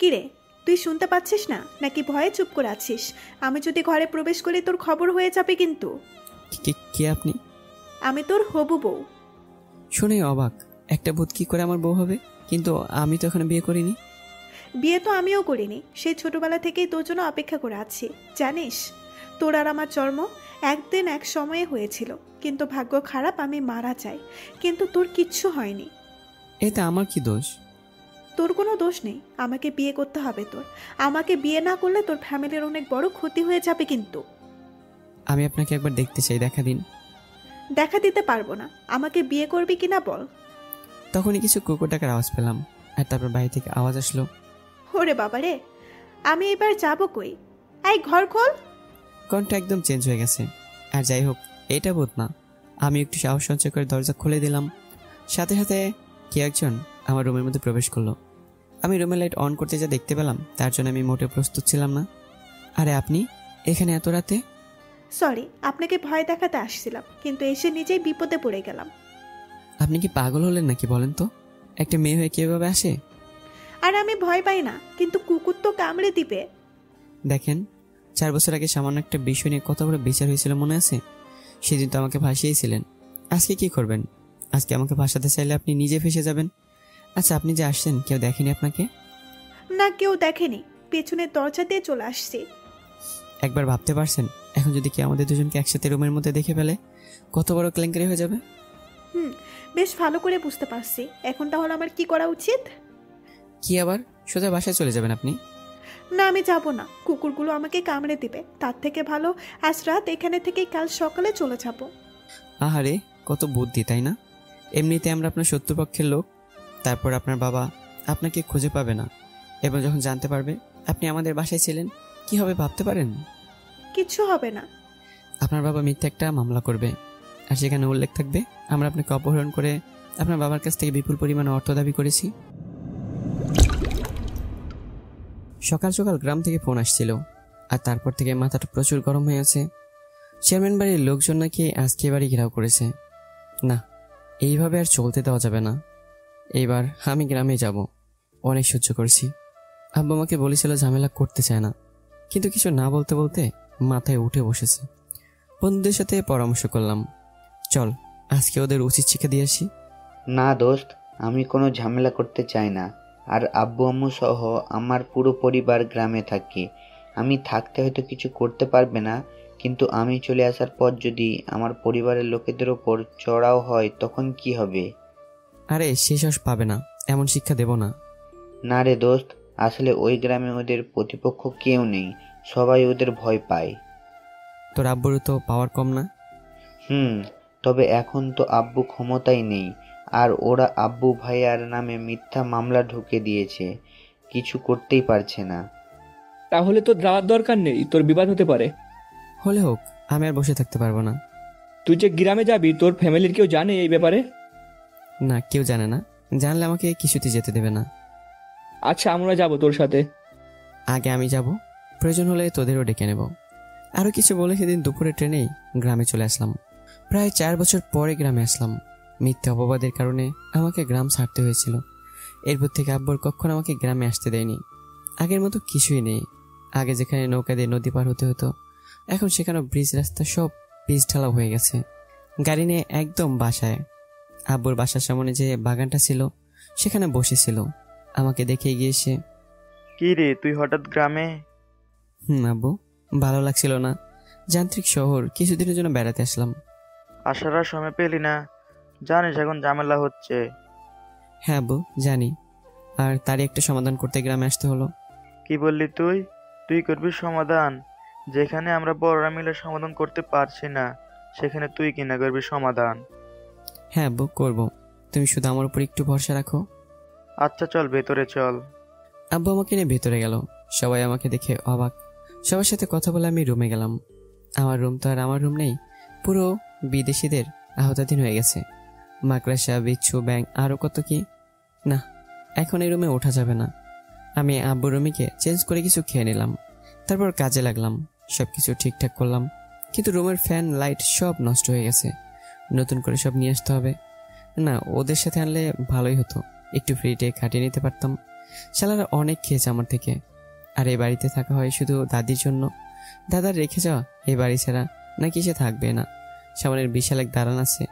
কিরে, তুই শুনতে পাচ্ছিস না নাকি ভয়ে চুপ করে আছিস? আমি যদি ঘরে প্রবেশ করি তোর খবর হয়ে যাবে কিন্তু। কে আপনি? আমি তোর হবু বউ। শুনে অবাক, একটা ভূত কি করে আমার বউ হবে? কিন্তু আমি তো এখনো বিয়ে করিনি। বিয়ে তো আমিও করিনি, সেই ছোটবেলা থেকেই তোর জন্য অপেক্ষা করে আছি। জানিস, তোর আর আমার জন্ম একদিন এক সময়ে হয়েছিল, কিন্তু ভাগ্য খারাপ, আমি মারা যাই। কিন্তু তোর কিচ্ছু হয়নি। এতে আমার কি দোষ? তোর কোনো দোষ নেই, আমাকে বিয়ে করতে হবে তোর। আমাকে বিয়ে না করলে তোর ফ্যামিলির অনেক বড় ক্ষতি হয়ে যাবে কিন্তু। আমি আপনাকে একবার দেখতে চাই, দেখা দিন। দেখা দিতে পারবো না, আমাকে বিয়ে করবি কিনা বল। তখনই কিছু কুকুর ডাকার আওয়াজ পেলাম, আর তারপর বাড়ি থেকে আওয়াজ আসলো, ওরে বাবা রে, আমি এবার যাবো কই? এই ঘর খোল। কণ্ঠ একদম চেঞ্জ হয়ে গেছে। আর যাই হোক, এটা ভূত না। আমি একটু সাহস সঞ্চয় করে দরজা খুলে দিলাম। সাথে সাথে কে একজন আমার রুমের মধ্যে প্রবেশ করলো। আমি রুমের লাইট অন করতে যা দেখতে পেলাম তার জন্য আমি মোটেও প্রস্তুত ছিলাম না। আরে আপনি এখানে এত রাতে? সরি, আপনাকে ভয় দেখাতে আসছিলাম, কিন্তু এসে নিজেই বিপদে পড়ে গেলাম। আপনি কি পাগল হলেন নাকি বলেন তো? একটা মেয়ে হয়ে কিভাবে আসে? আর আমি ভয় পাই না, কিন্তু কুকুর তো কামড়ে দিবে। দেখেন, 4 বছর আগে সামান্য একটা বিষয় নিয়ে কত বড় বিচার হয়েছিল মনে আছে? সেদিন তো আমাকে ভাসিয়েছিলেন। আজকে কি করবেন? আজকে আমাকে ভাসাতে চাইলে আপনি নিজে ফেসে যাবেন। আচ্ছা, আপনি যে আসছেন কেউ দেখেনি আপনাকে? না, কেউ দেখেনি, পেছনের দরজা দিয়ে চলে আসছি। একবার ভাবতে পারছেন, এখন যদি কেউ আমাদের দুজনকে একসাথে রুমের মধ্যে দেখে ফেলে কত বড় কেলেঙ্কারি হয়ে যাবে? বেশ ভালো করে বুঝতে পারছি। এখন তাহলে আমার কি করা উচিত? কি আবার সোজা বাসায় চলে যাবেন আপনি? না, আমি যাব না, কুকুরগুলো আমাকে কামড়ে দিবে। তার থেকে ভালো আজ রাত এখানে থেকেই কাল সকালে চলে যাব। আহারে, কত বুদ্ধি তাই না? এমনিতে আমরা আপনার শত্রুপক্ষের লোক। তারপর আপনার বাবা আপনাকে খুঁজে পাবে না, এবং যখন জানতে পারবে আপনি আমাদের বাসায় ছিলেন, কি হবে ভাবতে পারেন? কিচ্ছু হবে না। আপনার বাবা মিথ্যা একটা মামলা করবে, আর সেখানে উল্লেখ থাকবে আমরা আপনাকে অপহরণ করে আপনার বাবার কাছ থেকে বিপুল পরিমাণে অর্থ দাবি করেছি। সকাল সকাল গ্রাম থেকে ফোন আসছিল, আর তারপর থেকে মাথাটা প্রচুর গরম হয়ে আছে। চেয়ারম্যান বাড়ির লোকজন নাকি আজকে বাড়ি ঘেরাও করেছে। না, এইভাবে আর চলতে দেওয়া যাবে না। এইবার আমি গ্রামে যাব। অনেক সহ্য করেছি। আব্বু আমাকে বলেছিল ঝামেলা করতে চায় না, কিন্তু কিছু না বলতে বলতে মাথায় উঠে বসেছে। বন্ধুদের সাথে পরামর্শ করলাম, চল আজকে ওদের উচিত শিক্ষা দিয়ে আসি। না দোস্ত, আমি কোনো ঝামেলা করতে চাই না। আর আব্বু আম্মু সহ আমার পুরো পরিবার গ্রামে থাকি। আমি থাকতে হয়তো কিছু করতে পারবে না, কিন্তু আমি চলে আসার পর যদি আমার পরিবারের লোকেদের ওপর চড়াও হয় তখন কি হবে? আরে সে সাহস পাবে না, এমন শিক্ষা দেব না। না রে দোস্ত, আসলে ওই গ্রামে ওদের প্রতিপক্ষ কেউ নেই, সবাই ওদের ভয় পায়। তোর আব্বুরও তো পাওয়ার কম না? তবে এখন তো আব্বু ক্ষমতাই নেই, আর ওরা আব্বু ভাইয়ার নামে মিথ্যা মামলা ঢুকে দিয়েছে, কিছু করতেই পারছে না। তাহলে তো যাওয়ার দরকার নেই, তোর বিবাদ হতে পারে। হলে হোক, আমি আর বসে থাকতে পারবো না। তুই যে গ্রামে যাবি, তোর ফ্যামিলির কেউ জানে এই ব্যাপারে? না, কেউ জানে না। জানলে আমাকে কিছুতে যেতে দেবে না। আচ্ছা, আমরা যাব তোর সাথে। আগে আমি যাব, প্রয়োজন হলে তোদেরও ডেকে নেব। আরো কিছু বলে সেদিন দুপুরে ট্রেনেই গ্রামে চলে আসলাম। প্রায় 4 বছর পরে গ্রামে আসলাম। মিথ্যা অপবাদের কারণে আমাকে গ্রাম ছাড়তে হয়েছিল। এরপর থেকে আব্বুর কখনো আমাকে গ্রামে আসতে দেয়নি। আগের মতো কিছুই নেই। আগে যেখানে নৌকা দিয়ে নদী পার হতে হতো, এখন সেখানে ব্রিজ রাস্তা সব পিচ ঢালা হয়ে গেছে। গাড়ি নিয়ে একদম বাসায়। আব্বুর বাসার সামনে যে বাগানটা ছিল সেখানে বসেছিল। আমাকে দেখে গিয়েছে, কি রে তুই হঠাৎ গ্রামে? আব্বু, ভালো লাগছিল না। যান্ত্রিক শহর, কিছুদিনের জন্য বেড়াতে আসলাম। আসার আর সময় পেলি না? জানিস এখন ঝামেলা হচ্ছে। হ্যাঁ আব্বু, জানি। আর তারই একটা সমাধান করতে গ্রামে আসতে হলো। কি বললি তুই? তুই করবি সমাধান? যেখানে আমরা বড়রা মিলে সমাধান করতে পারছি না, সেখানে তুই কিনা করবি সমাধান? হ্যাঁ আব্বু, করবো। তুমি শুধু আমার উপর একটু ভরসা রাখো। আচ্ছা চল, ভেতরে চল। আব্বু আমাকে নিয়ে ভেতরে গেল। সবাই আমাকে দেখে অবাক। সবার সাথে কথা বলে আমি রুমে গেলাম। আমার রুম তো আর আমার রুম নেই, পুরো বিদেশিদের আওতাধীন হয়ে গেছে। মাকড়সা, বিচ্ছু, ব্যাং, আরো কত কি। না, এখন এই রুমে ওঠা যাবে না। আমি আব্বুর রুমিকে চেঞ্জ করে কিছু খেয়ে নিলাম। তারপর কাজে লাগলাম। সবকিছু ঠিকঠাক করলাম, কিন্তু রুমের ফ্যান, লাইট সব নষ্ট হয়ে গেছে। নতুন করে সব নিয়ে আসতে হবে। না, ওদের সাথে আনলে ভালোই হতো, একটু ফ্রিতে খাটিয়ে নিতে পারতাম। শালারা অনেক খেয়েছে আমার থেকে। আর এই বাড়িতে থাকা হয় শুধু দাদির জন্য। দাদার রেখে যাওয়া এই বাড়ি ছাড়া নাকি সে থাকবে না। সামনের বিশাল এক দালান আছে,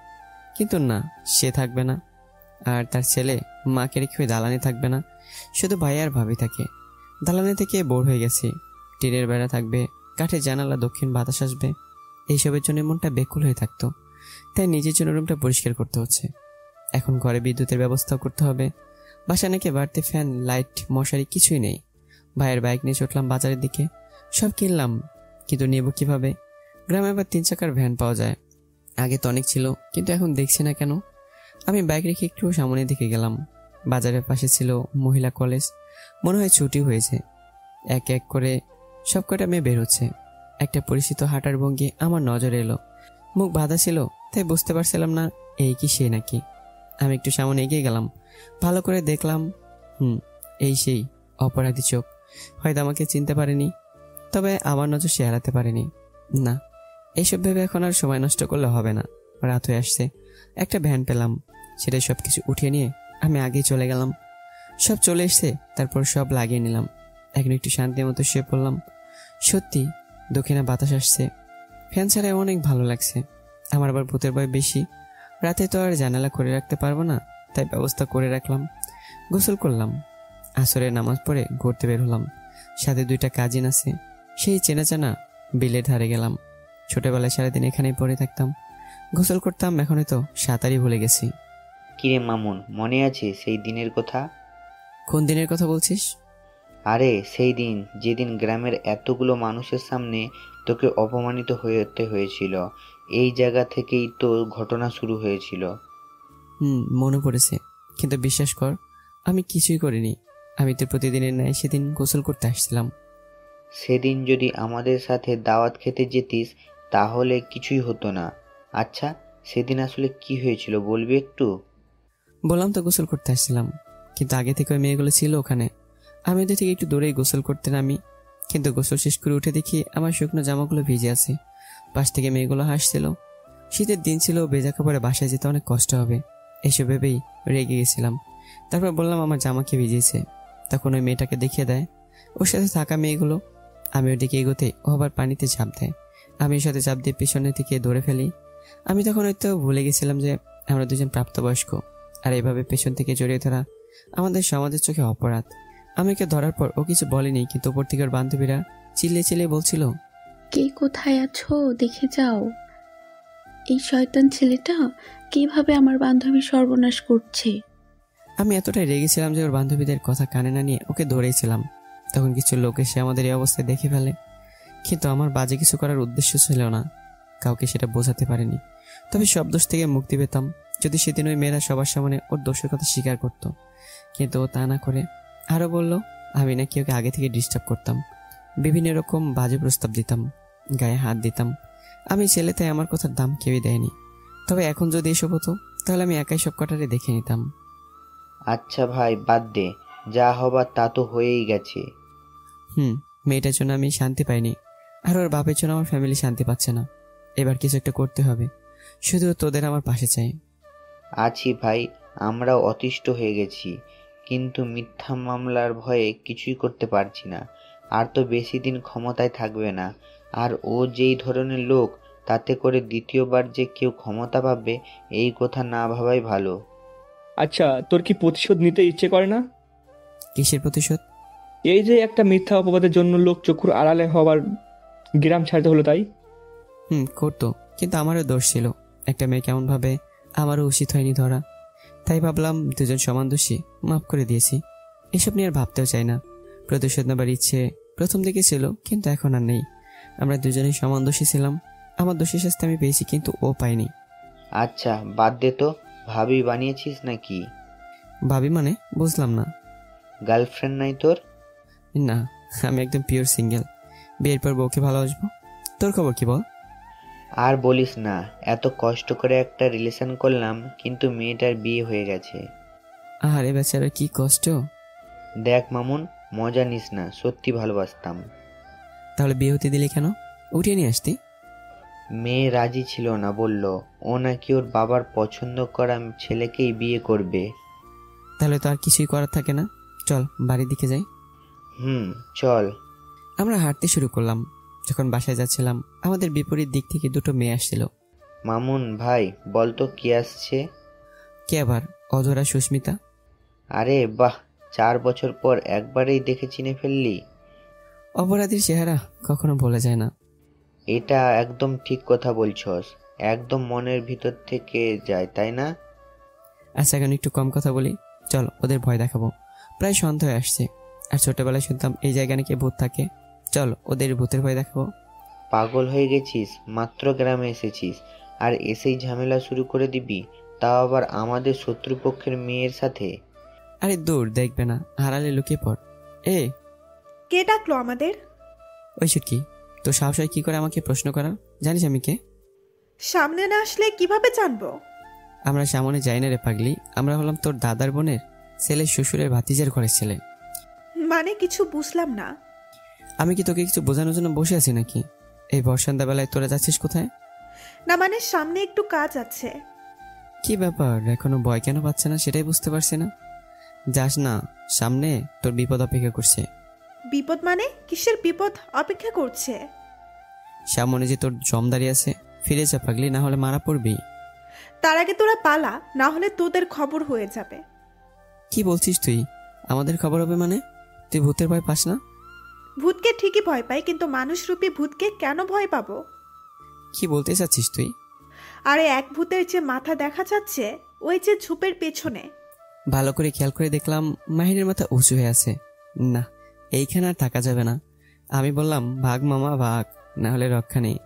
কিন্তু না, সে থাকবে না। আর তার ছেলে মাকে রেখে ওই দালানে থাকবে না, শুধু ভাই আর ভাবি থাকে। দালানে থেকে বোর হয়ে গেছি। টিনের বেড়া থাকবে, কাঠের জানালা, দক্ষিণ বাতাস আসবে, এইসবের জন্য মনটা বেকুল হয়ে থাকতো। তাই নিজের জন্য রুমটা পরিষ্কার করতে হচ্ছে। এখন ঘরে বিদ্যুতের ব্যবস্থাও করতে হবে। বাসা নাকি বাড়তে ফ্যান, লাইট, মশারি কিছুই নেই। ভাইয়ের বাইক নিয়ে ছুটলাম বাজারের দিকে। সব কিনলাম, কিন্তু নেব কিভাবে? গ্রামে আবার 3 চাকার ভ্যান পাওয়া যায়। আগে তো অনেক ছিল, কিন্তু এখন দেখছি না কেন। আমি বাইক রেখে একটু সামনের দিকে গেলাম। বাজারের পাশে ছিল মহিলা কলেজ, মনে হয় ছুটি হয়েছে। এক এক করে সব কটা মেয়ে বের হচ্ছে। একটা পরিচিত হাঁটার ভঙ্গি আমার নজরে এলো। মুখ বাঁধা ছিল, তাই বুঝতে পারছিলাম না এই কি সে নাকি। আমি একটু সামনে এগিয়ে গেলাম, ভালো করে দেখলাম। এই সেই অপরাধী চোখ। হয়তো আমাকে চিনতে পারেনি, তবে আমার নজর সে এড়াতে পারেনি। না, এইসব ভেবে এখন আর সময় নষ্ট করলে হবে না। রাত হয়ে আসছে। একটা ভ্যান পেলাম, সেটাই সবকিছু উঠিয়ে নিয়ে আমি আগেই চলে গেলাম। সব চলে এসছে, তারপর সব লাগিয়ে নিলাম। এখন একটু শান্তির মতো শুয়ে পড়লাম। সত্যি দক্ষিণে বাতাস আসছে, ফ্যান ছাড়াই অনেক ভালো লাগছে। আমার আবার ভূতের ভয় বেশি। রাতে তো আর জানালা করে রাখতে পারবো না, তাই ব্যবস্থা করে রাখলাম। গোসল করলাম, আসরের নামাজ পড়ে ঘুরতে বের হলাম। সাথে 2টা কাজিন আছে। সেই চেনা চেনা বিলের ধারে গেলাম। ছোটবেলায় সারাদিন এখানেই পড়ে থাকতাম, গোসল করতাম। এখন তো সাঁতারই ভুলে গেছি। কিরে মামুন, মনে আছে সেই দিনের কথা? কোন দিনের কথা বলছিস? আরে সেই দিন যেদিন গ্রামের এতগুলো মানুষের সামনে তোকে অপমানিত হতে হয়েছিল। এই জায়গা থেকেই তো ঘটনা শুরু হয়েছিল। মনে পড়েছে, কিন্তু বিশ্বাস কর আমি কিছুই করিনি। আমি তো প্রতিদিনের ন্যায় সেদিন গোসল করতে আসছিলাম। সেদিন যদি আমাদের সাথে দাওয়াত খেতে যেতিস তাহলে কিছুই হতো না। আচ্ছা, সেদিন আসলে কি হয়েছিল বলবি একটু? বললাম তো গোসল করতে আসছিলাম, কিন্তু আগে থেকে ওই মেয়েগুলো ছিল ওখানে। আমি ওদের থেকে একটু দূরেই গোসল করতে নামি, কিন্তু গোসল শেষ করে উঠে দেখি আমার শুকনো জামাগুলো ভিজে আছে। পাশ থেকে মেয়েগুলো হাসছিল। শীতের দিন ছিল, ভেজা কাপড়ে বাসায় যেতে অনেক কষ্ট হবে, এসব ভেবেই রেগে গেছিলাম। তারপর বললাম আমার জামাকে ভিজিয়েছে। তখন ওই মেয়েটাকে দেখিয়ে দেয় ওর সাথে থাকা মেয়েগুলো। আমি ওর দিকে এগোতে ও আবার পানিতে ঝাঁপ দেয়। আমি ওর সাথে ঝাঁপ দিয়ে পিছনের দিকে ধরে ফেলি। আমি তখন হয়তো ভুলে গেছিলাম যে আমরা দুজন প্রাপ্তবয়স্ক, আর এভাবে পেছন থেকে জড়িয়ে ধরা আমাদের সমাজের চোখে অপরাধ। আমি ওকে ধরার পর ও কিছু বলেনি, কিন্তু ওপর থেকে ওর বান্ধবীরা চিল্লিয়ে চিল্লিয়ে বলছিল, কে কোথায় আছো দেখে যাও, এই শয়তান ছেলেটা কিভাবে আমার বান্ধবীর সর্বনাশ করছে। আমি এতটাই রেগেছিলাম যে ওর বান্ধবীদের কথা কানে না নিয়ে ওকে ধরেছিলাম। তখন কিছু লোক এসে আমাদের এই অবস্থায় দেখে ফেলে, কিন্তু আমার বাজে কিছু করার উদ্দেশ্য ছিল না। কাউকে সেটা বোঝাতে পারেনি। তবে সব দোষ থেকে মুক্তি পেতাম যদি সেদিন ওই মেয়েরা সবার সামনে ওর দোষের কথা স্বীকার করত। কিন্তু ও তা না করে আরও বলল আমি নাকি ওকে আগে থেকে ডিস্টার্ব করতাম, বিভিন্ন রকম বাজে প্রস্তাব দিতাম, গায়ে হাত দিতাম। আমি ছেলে, তাই আমার কথার দাম কেউই দেয়নি। তবে এখন যদি এসব হতো তাহলে আমি একাই সব কটারে দেখে নিতাম। আচ্ছা ভাই, বাদ দে, যা হবার তা তো হয়েই গেছে। মেয়েটার জন্য আমি শান্তি পাইনি, আর ওর বাপের জন্য আমার ফ্যামিলি শান্তি পাচ্ছে না। এবার কিছু একটা করতে হবে, শুধু তোদের আমার পাশে চাই। আছি ভাই, আমরাও অতিষ্ঠ হয়ে গেছি, কিন্তু মিথ্যা মামলার ভয়ে কিছুই করতে পারছি না। আর তো বেশি দিন ক্ষমতায় থাকবে না। আর ও যেই ধরনের লোক, তাতে করে দ্বিতীয়বার যে কেউ ক্ষমতা পাবে এই কথা না ভাবাই ভালো। আচ্ছা, তোর কি প্রতিশোধ নিতে ইচ্ছে করে না? কিসের প্রতিশোধ? এই যে একটা মিথ্যা অপবাদের জন্য লোক চক্ষুর আড়ালে হবার গ্রাম ছাড়তে হলো, তাই? করতো, কিন্তু আমারও দোষ ছিল। একটা মেয়ে কেমন ভাবে আমারও উচিত হয়নি ধরা। তাই ভাবলাম দুজন সমান দোষী, মাফ করে দিয়েছি। এসব নিয়ে আর ভাবতেও চাই না। প্রতিশোধ নেবার ইচ্ছে প্রথম দিকে ছিল, কিন্তু এখন আর নেই। আমরা দুজনেই সমান দোষী ছিলাম। আমার দোষী শাস্তি আমি পেয়েছি, কিন্তু ও পাইনি। আচ্ছা বাদ দে তো, ভাবি বানিয়েছিস নাকি? ভাবি মানে বুঝলাম না। গার্লফ্রেন্ড নাই তোর? না, আমি একদম পিওর সিঙ্গেল। বিয়ের পর বউকে ভালোবাসবো। তোর খবর কি বল? আর বলিস না, এত কষ্ট করে একটা রিলেশন করলাম, কিন্তু মেয়েটার বিয়ে হয়ে গেছে। আরে বেচারা, কি কষ্ট। দেখ মামুন, মজা নিস না, সত্যি ভালোবাসতাম। তাহলে বিয়ে হতে দিলি কেন? উঠিয়ে নিয়ে আসতি। মেয়ে রাজি ছিল না, বলল ও নাকি ওর বাবার পছন্দ করা ছেলেকেই বিয়ে করবে। তাহলে তো আর কিছুই করার থাকে না। চল বাড়ির দিকে যাই। চল। আমরা হাঁটতে শুরু করলাম। যখন বাসায় যাচ্ছিলাম আমাদের বিপরীত দিক থেকে দুটো মেয়ে আসছিল। মামুন ভাই, বলতো কি আসছে? কে আবার? অধরা, সুস্মিতা। আরে বাহ, 4 বছর পর একবারেই দেখে চিনে ফেললি। অপরাধীর চেহারা কখনো বলা যায় না। এটা একদম ঠিক কথা বলছস, একদম মনের ভিতর থেকে যায়, তাই না? আচ্ছা এখন একটু কম কথা বলি, চল ওদের ভয় দেখাবো। প্রায় সন্ধ্যা হয়ে আসছে, আর ছোটবেলায় শুনতাম এই জায়গা নাকি ভূত থাকে। চল ওদের ভূতের ভয় দেখাবো। পাগল হয়ে গেছিস? মাত্র গ্রামে এসেছিস আর এসেই ঝামেলা শুরু করে দিবি, তাও আবার আমাদের শত্রুপক্ষের মেয়ের সাথে। আরে দূর, দেখবে না, হারালে লুকিয়ে পড়। এ কে ডাকলো আমাদের? ওই কি তো সাহস হয় কি করে আমাকে প্রশ্ন করার? জানিস আমি কে? সামনে না আসলে কিভাবে জানবো? আমরা সামনে যাই না রে পাগলি, আমরা হলাম তোর দাদার বোনের ছেলের শ্বশুরের ভাতিজের ঘরের ছেলে। মানে কিছু বুঝলাম না। আমি কি তোকে কিছু বোঝানোর জন্য বসে আছি নাকি? এই বর্ষান্দাবেলায় তোরা যাচ্ছিস কোথায়? না মানে সামনে একটু কাজ আছে। কি ব্যাপার, এখনো ভয় কেন পাচ্ছে না সেটাই বুঝতে পারছি না। যাস না, সামনে তোর বিপদ অপেক্ষা করছে। বিপদ মানে? কিসের বিপদ অপেক্ষা করছে? সামনে যে তোর জমদারি আছে, ফিরে যা পাগলি, না হলে মারা পড়বি। তার আগে তোরা পালা, না হলে তোদের খবর হয়ে যাবে। কি বলছিস তুই? আমাদের খবর হবে মানে? তুই ভূতের ভয় পাস না? ভূতকে ঠিকই ভয় পাই, কিন্তু মানুষরূপী ভূতকে কেন ভয় পাবো? কি বলতে চাচ্ছিস তুই? আরে এক ভূতের যে মাথা দেখা যাচ্ছে, ওই যে ঝোপের পেছনে। ভালো করে খেয়াল করে দেখলাম মাহিনের মাথা উঁচু হয়ে আছে। না, এইখানে আর থাকা যাবে না। আমি বললাম ভাগ মামা ভাগ, না হলে রক্ষা নেই।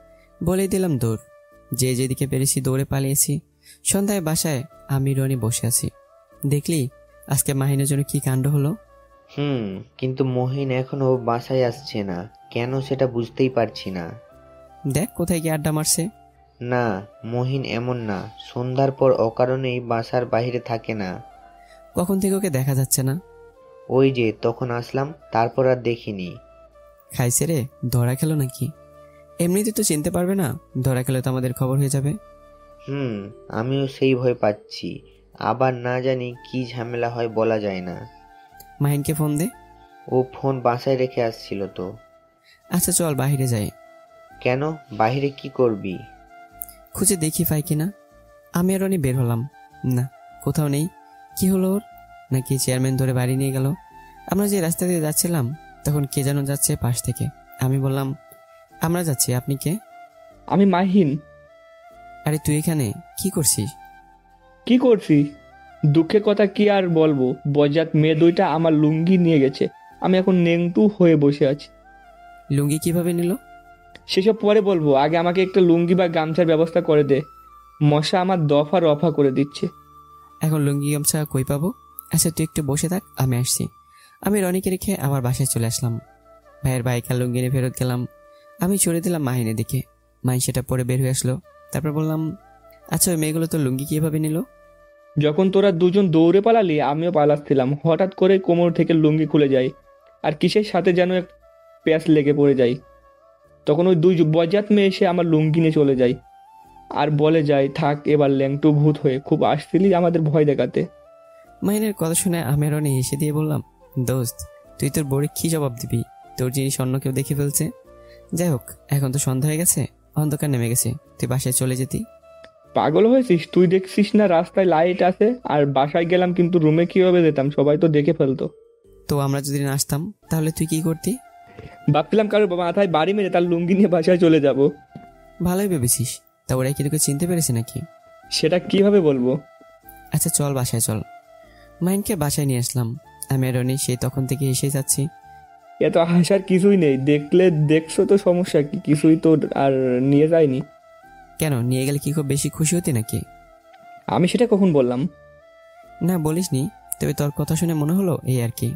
বলেই দিলাম দৌড়। যে যেদিকে পেরেছি দৌড়ে পালিয়েছি। সন্ধ্যায় বাসায় আমি রনি বসে আছি। দেখলি আজকে মাহিনের জন্য কি কাণ্ড হলো? কিন্তু মহিন এখনো বাসায় আসছে না কেন সেটা বুঝতেই পারছি না। দেখ কোথায় গিয়ে আড্ডা মারছে। না, মহিন এমন না, সন্ধ্যার পর অকারণেই বাসার বাইরে থাকে না। কখন থেকে ওকে দেখা যাচ্ছে না? ওই যে তখন আসলাম, তারপর আর দেখিনি। খাইছে রে, ধরা খেলো নাকি? এমনিতে তো চিনতে পারবে না, ধরা খেলে তো আমাদের খবর হয়ে যাবে। আমিও সেই ভয় পাচ্ছি, আবার না জানি কি ঝামেলা হয় বলা যায় না। মাহিনকে ফোন দে। ও ফোন বাসায় রেখে আসছিল তো। আচ্ছা চল বাইরে যাই। কেন, বাইরে কি করবি? খুঁজে দেখি পাই কিনা। আমি আর রনি বের হলাম, না কোথাও নেই। কি হলো ওর? নাকি চেয়ারম্যান ধরে বাড়ি নিয়ে গেল? আমরা যে রাস্তা দিয়ে যাচ্ছিলাম তখন কে যেন যাচ্ছে পাশ থেকে। আমি বললাম আমরা যাচ্ছি, আপনি কে? আমি মাহিন। আরে তুই এখানে কি করছিস? কি করছি? দুঃখের কথা কি আর বলবো, বজ্জাত মেয়ে দুইটা আমার লুঙ্গি নিয়ে গেছে। আমি এখন নেংটু হয়ে বসে আছি। লুঙ্গি কিভাবে নিল? সেসব পরে বলবো, আগে আমাকে একটা লুঙ্গি বা গামছার ব্যবস্থা করে দে। মশা আমার দফা রফা করে দিচ্ছে। এখন লুঙ্গি গামছা কই পাবো? আচ্ছা তুই একটু বসে থাক, আমি আসছি। আমি রনিকে রেখে আবার বাসায় চলে আসলাম। ভাইয়ের বাইক আর লুঙ্গি নিয়ে ফেরত গেলাম। আমি চড়ে দিলাম মাহিনের দিকে। মাহিন সেটা পরে বের হয়ে আসলো। তারপর বললাম আচ্ছা ওই মেয়েগুলো তো লুঙ্গি কিভাবে নিল? যখন তোরা দুজন দৌড়ে পালালি আমিও পালাচ্ছিলাম, হঠাৎ করে কোমর থেকে লুঙ্গি খুলে যায় আর কিসের সাথে যেন এক প্যাঁচ লেগে পড়ে যায়। তখন ওই দুই বজ্জাত মেয়ে এসে আমার লুঙ্গি নিয়ে চলে যায় আর বলে যায় থাক এবার ল্যাংটু ভূত হয়ে খুব আসছিলি আমাদের ভয় দেখাতে। মাহিনের কথা শুনে আমি আর রনি হেসে দিয়ে বললাম দোস্ত, তুই তোর বউরে কি জবাব দিবি? তোর জিনিস অন্য কেউ দেখে ফেলছে। যাই হোক, এখন তো সন্ধ্যা হয়ে গেছে, অন্ধকার নেমে গেছে, তুই বাসায় চলে যেতি। পাগল হয়েছিস? তুই দেখছিস না রাস্তায় লাইট আছে? আর বাসায় গেলাম কিন্তু রুমে কিভাবে যেতাম, সবাই তো দেখে ফেলতো। তো আমরা যদি না আসতাম তাহলে তুই কি করতি? ভাবছিলাম কারোর মাথায় বাড়ি মেরে তার লুঙ্গি নিয়ে বাসায় চলে যাব। ভালোই ভেবেছিস। তা ওরা কি তোকে চিনতে পেরেছে নাকি? সেটা কিভাবে বলবো? আচ্ছা চল বাসায় চল। মাহিনকে বাসায় নিয়ে আসলাম। আমি আর রনি সেই তখন থেকে এসে যাচ্ছি। এত হাসার কিছুই নেই, দেখলে দেখছো তো সমস্যা কি? কিছুই তো আর নিয়ে যায়নি। কেন, নিয়ে গেলে কি খুব বেশি খুশি হতি নাকি? আমি সেটা কখন বললাম? না বলিসনি, তবে তোর কথা শুনে মনে হলো এই আর কি।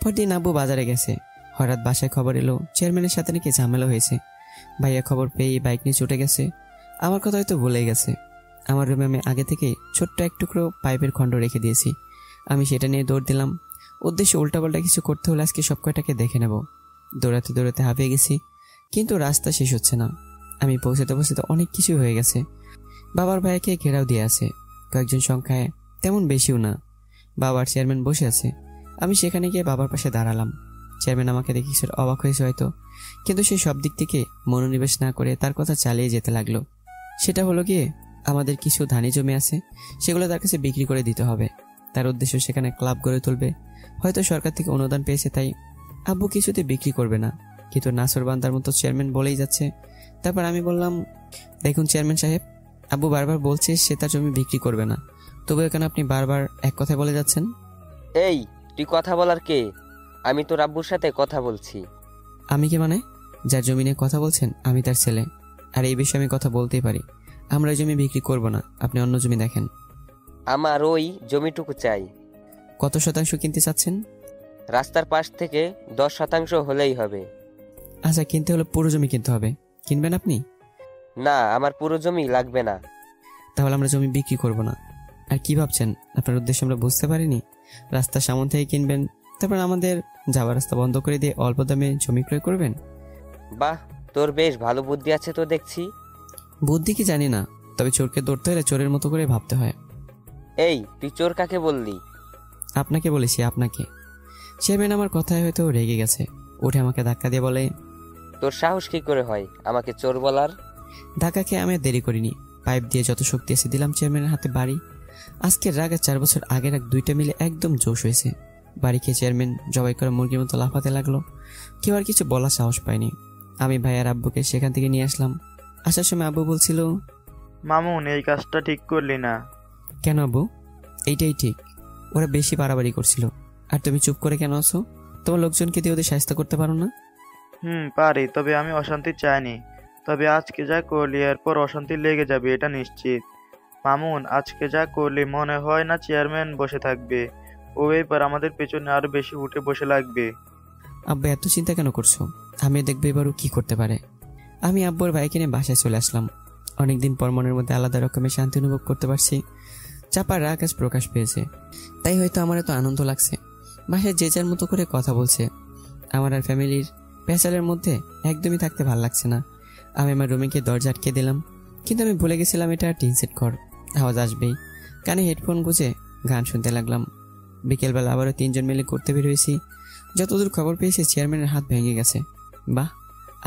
পরদিন আব্বু বাজারে গেছে। হঠাৎ বাসায় খবর এলো চেয়ারম্যানের সাথে নাকি ঝামেলা হয়েছে। ভাইয়া খবর পেয়ে বাইক নিয়ে ছুটে গেছে। আমার কথা হয়তো ভুলেই গেছে। আমার রুমে আমি আগে থেকে ছোট্ট এক টুকরো পাইপের খণ্ড রেখে দিয়েছি। আমি সেটা নিয়ে দৌড় দিলাম। উদ্দেশ্য উল্টাপাল্টা কিছু করতে হলে আজকে সব কয়টাকে দেখে নেব। দৌড়াতে দৌড়াতে হাঁপিয়ে গেছি, কিন্তু রাস্তা শেষ হচ্ছে না। আমি পৌঁছাতে পৌঁছাতে অনেক কিছু হয়ে গেছে। বাবার ভাইকে ঘেরাও দিয়ে আছে, কয়েকজন সংখ্যায় তেমন বেশিও না। বাবার চেয়ারম্যান বসে আছে, আমি সেখানে গিয়ে বাবার পাশে দাঁড়ালাম। চেয়ারম্যান আমাকে দেখে কিছু অবাক হয়েছে হয়তো, কিন্তু সে সব দিক থেকে মনোনিবেশ না করে তার কথা চালিয়ে যেতে লাগলো। সেটা হলো গিয়ে আমাদের কিছু ধানি জমি আছে, সেগুলো তার কাছে বিক্রি করে দিতে হবে। তার উদ্দেশ্য সেখানে ক্লাব গড়ে তুলবে। হয়তো সরকার থেকে অনুদান পেয়েছে, তাই আব্বু কিছুতে বিক্রি করবে না। কিন্তু নাসর বান্দার মতো চেয়ারম্যান বলেই যাচ্ছে। তারপর আমি বললাম, দেখুন চেয়ারম্যান সাহেব, আব্বু বারবার বলছে সে তার জমি বিক্রি করবে না, তবুও কেন আপনি বারবার এক কথায় বলে যাচ্ছেন? এই, তুই কথা বলার কে? আমি তোর আব্বুর সাথে কথা বলছি। আমি কি মানে? যার জমি নিয়ে কথা বলছেন আমি তার ছেলে, আর এই বিষয়ে আমি কথা বলতেই পারি। আমরা এই জমি বিক্রি করব না, আপনি অন্য জমি দেখেন। আমার ওই জমিটুকু চাই। কত শতাংশ কিনতে চাচ্ছেন? রাস্তার পাশ থেকে 10% হলেই হবে। আচ্ছা, কিনতে হলে পুরো জমি কিনতে হবে। কিনবেন আপনি? না, আমার পুরো জমি লাগবে না। তাহলে আমরা জমি বিক্রি করব না। আর কি ভাবছেন? আপনার উদ্দেশ্য আমরা বুঝতে পারিনি। রাস্তার সামনে থেকে কিনবেন, তারপর আমাদের যাওয়ার রাস্তা বন্ধ করে দিয়ে অল্প দামে জমি ক্রয় করবেন? বাহ, তোর বেশ ভালো বুদ্ধি আছে তো দেখছি। বুদ্ধি কি জানি না, তবে চোরকে ধরতে হলে চোরের মতো করে ভাবতে হয়। এই, তুই চোর কাকে বললি? আপনাকে বলেছি, আপনাকে। চেয়ারম্যান আমার কথায় হয়তো রেগে গেছে, উঠে আমাকে ধাক্কা দিয়ে বলে, তোর সাহস কি করে হয় আমাকে চোর বলার? ধাক্কা খেয়ে আমি আর দেরি করিনি, পাইপ দিয়ে যত শক্তি এসে দিলাম চেয়ারম্যানের হাতে বাড়ি। আজকের রাগ আর 4 বছর আগের রাগ দুইটা মিলে একদম জোশ হয়েছে। বাড়ি খেয়ে চেয়ারম্যান জবাই করা মুরগির মতো লাফাতে লাগলো। কেউ আর কিছু বলার সাহস পায়নি। আমি ভাই আর আব্বুকে সেখান থেকে নিয়ে আসলাম। আসার সময় আব্বু বলছিল, মামুন, এই কাজটা ঠিক করলি না। কেন আব্বু? এইটাই ঠিক। ওরা বেশি বাড়াবাড়ি করছিল, আর তুমি চুপ করে কেন আছো? তোমার লোকজনকে দিয়ে ওদের সাহায্য করতে পারো না? পারি, তবে আমি অশান্তি চাইনি। তবে আজকে যা করলি এরপর অশান্তি লেগে যাবে, এটা নিশ্চিত। মামুন, আজকে যা করলি মনে হয় না চেয়ারম্যান বসে থাকবে। ও এবার আমাদের পেছনে আরো বেশি উঠে বসে লাগবে। আব্বা এত চিন্তা কেন করছো? আমি দেখবো এবারও কি করতে পারে। আমি আব্বুর বাইকে নিয়ে বাসায় চলে আসলাম। অনেকদিন পর মনের মধ্যে আলাদা রকমের শান্তি অনুভব করতে পারছি। চাপার রাগ আজ প্রকাশ পেয়েছে, তাই হয়তো আমার এত আনন্দ লাগছে। বাসায় যে যার মতো করে কথা বলছে। আমার আর ফ্যামিলির পেশালের মধ্যে একদমই থাকতে ভাল লাগছে না। আমি আমার রুমে গিয়ে দরজা আটকে দিলাম, কিন্তু আমি ভুলে গেছিলাম এটা টিন সেট ঘর, আওয়াজ আসবেই। কানে হেডফোন গুঁজে গান শুনতে লাগলাম। বিকেলবেলা আবারও 3 জন মিলে ঘুরতে বের হয়েছি। যতদূর খবর পেয়েছি চেয়ারম্যানের হাত ভেঙে গেছে। বাহ,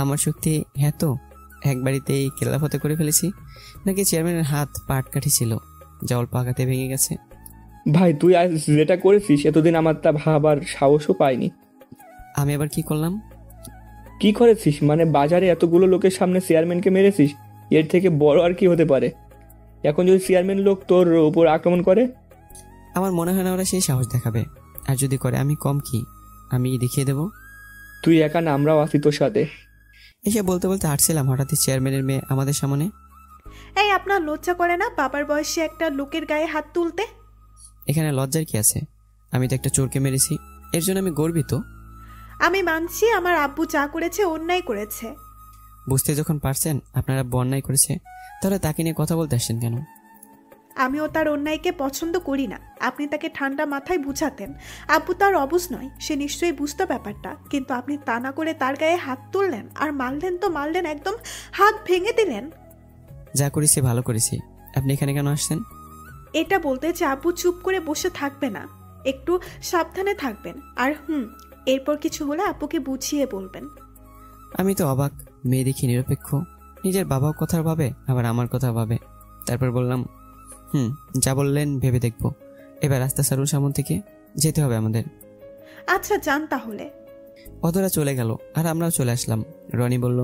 আমার শক্তি হ্যাঁ, তো এক বাড়িতেই কেল্লাফতে করে ফেলেছি, নাকি চেয়ারম্যানের হাত পাটকাঠি ছিল যা অল্প আঘাতে ভেঙে গেছে? ভাই, তুই আজ যেটা করেছিস এতদিন আমার তা ভাবার সাহসও পাইনি। আমি আবার কি করলাম? কি করেছিস মানে? বাজারে এতগুলো লোকের সামনে চেয়ারম্যানকে মেরেছিস। এর থেকে বড় আর কি হতে পারে? এখন যদি চেয়ারম্যান লোক তোর উপর আক্রমণ করে? আমার মনে হয় না ওরা সেই সাহস দেখাবে, আর যদি করে আমি কম কি? আমি দেখিয়ে দেব। তুই একা না, আমরাও আছি তোর সাথে। এসে বলতে বলতে হাঁটছিলাম, হঠাৎই চেয়ারম্যানের মেয়ে আমাদের সামনে। এই, আপনার লজ্জা করে না বাবার বয়সে একটা লোকের গায়ে হাত তুলতে? এখানে লজ্জার কি আছে? আমি তো একটা চোরকে মেরেছি, এর জন্য আমি গর্বিত। আমি মানছি আমার আব্বু যা করেছে অন্যায় করেছে। বুঝতে যখন পারছেন আপনারা অন্যায় করেছে, তাহলে তাকে নিয়ে কথা বলতে আসছেন কেন? আমিও তার অন্যায়কে পছন্দ করি না। আপনি তাকে ঠান্ডা মাথায় বুঝাতেন। আব্বু তার অবুঝ নয়, সে নিশ্চয়ই বুঝতো ব্যাপারটা, কিন্তু আপনি তা না করে তার গায়ে হাত তুললেন, আর মারলেন তো মারলেন, একদম হাত ভেঙে দিলেন। যা করেছি ভালো করেছি। আপনি এখানে কেন আসছেন? এটা বলতে যে আব্বু চুপ করে বসে থাকবে না, একটু সাবধানে থাকবেন। আর এরপর কিছু হলে আব্বুকে বুঝিয়ে বলবেন। আমি তো অবাক, মেয়ে দেখি নিরপেক্ষ, নিজের বাবার কথা ভাবে আবার আমার কথা ভাবে। তারপর বললাম, যা বললেন ভেবে দেখবো। এবার রাস্তা সারুন, সামন থেকে যেতে হবে আমাদের। আচ্ছা, যান তাহলে। অতরা চলে গেল আর আমরাও চলে আসলাম। রনি বলল,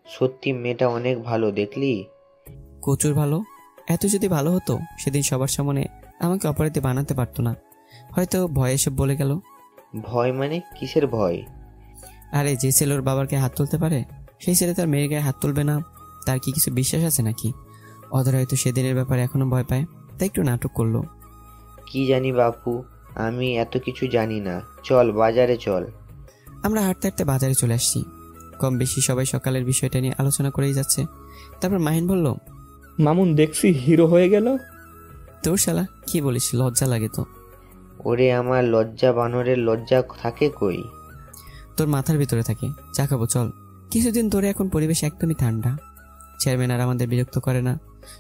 সত্যি মেয়েটা অনেক ভালো, দেখলি? প্রচুর ভালো। এত যদি ভালো হতো সেদিন সবার সামনে আমাকে অপরাধী বানাতে পারতো না, হয়তো ভয়ে এসব বলে গেল। ভয় মানে? কিসের ভয়? আরে যে ছেলে ওর বাবার গায়ে হাত তুলতে পারে, সেই ছেলে তার মেয়ের গায়ে হাত তুলবে না? তার কি কিছু বিশ্বাস আছে নাকি? অধর হয়তো সেদিনের ব্যাপারে এখনো ভয় পায়, তাই একটু নাটক করলো। কি জানি বাপু, আমি এত কিছু জানি না। চল বাজারে চল। আমরা হাঁটতে হাঁটতে বাজারে চলে আসছি। কম বেশি সবাই সকালের বিষয়টা নিয়ে আলোচনা করেই যাচ্ছে। তারপর মাহিন বলল, মামুন দেখছি হিরো হয়ে গেল। তোর শালা কি বলিস, লজ্জা লাগে তো? ওরে আমার লজ্জা বানরের লজ্জা থাকে কই? তোর মাথার ভিতরে থাকে। চা খাবো চল। কিছুদিন ধরে এখন পরিবেশ একদমই ঠান্ডা। চেয়ারম্যান আর আমাদের বিরক্ত করে না,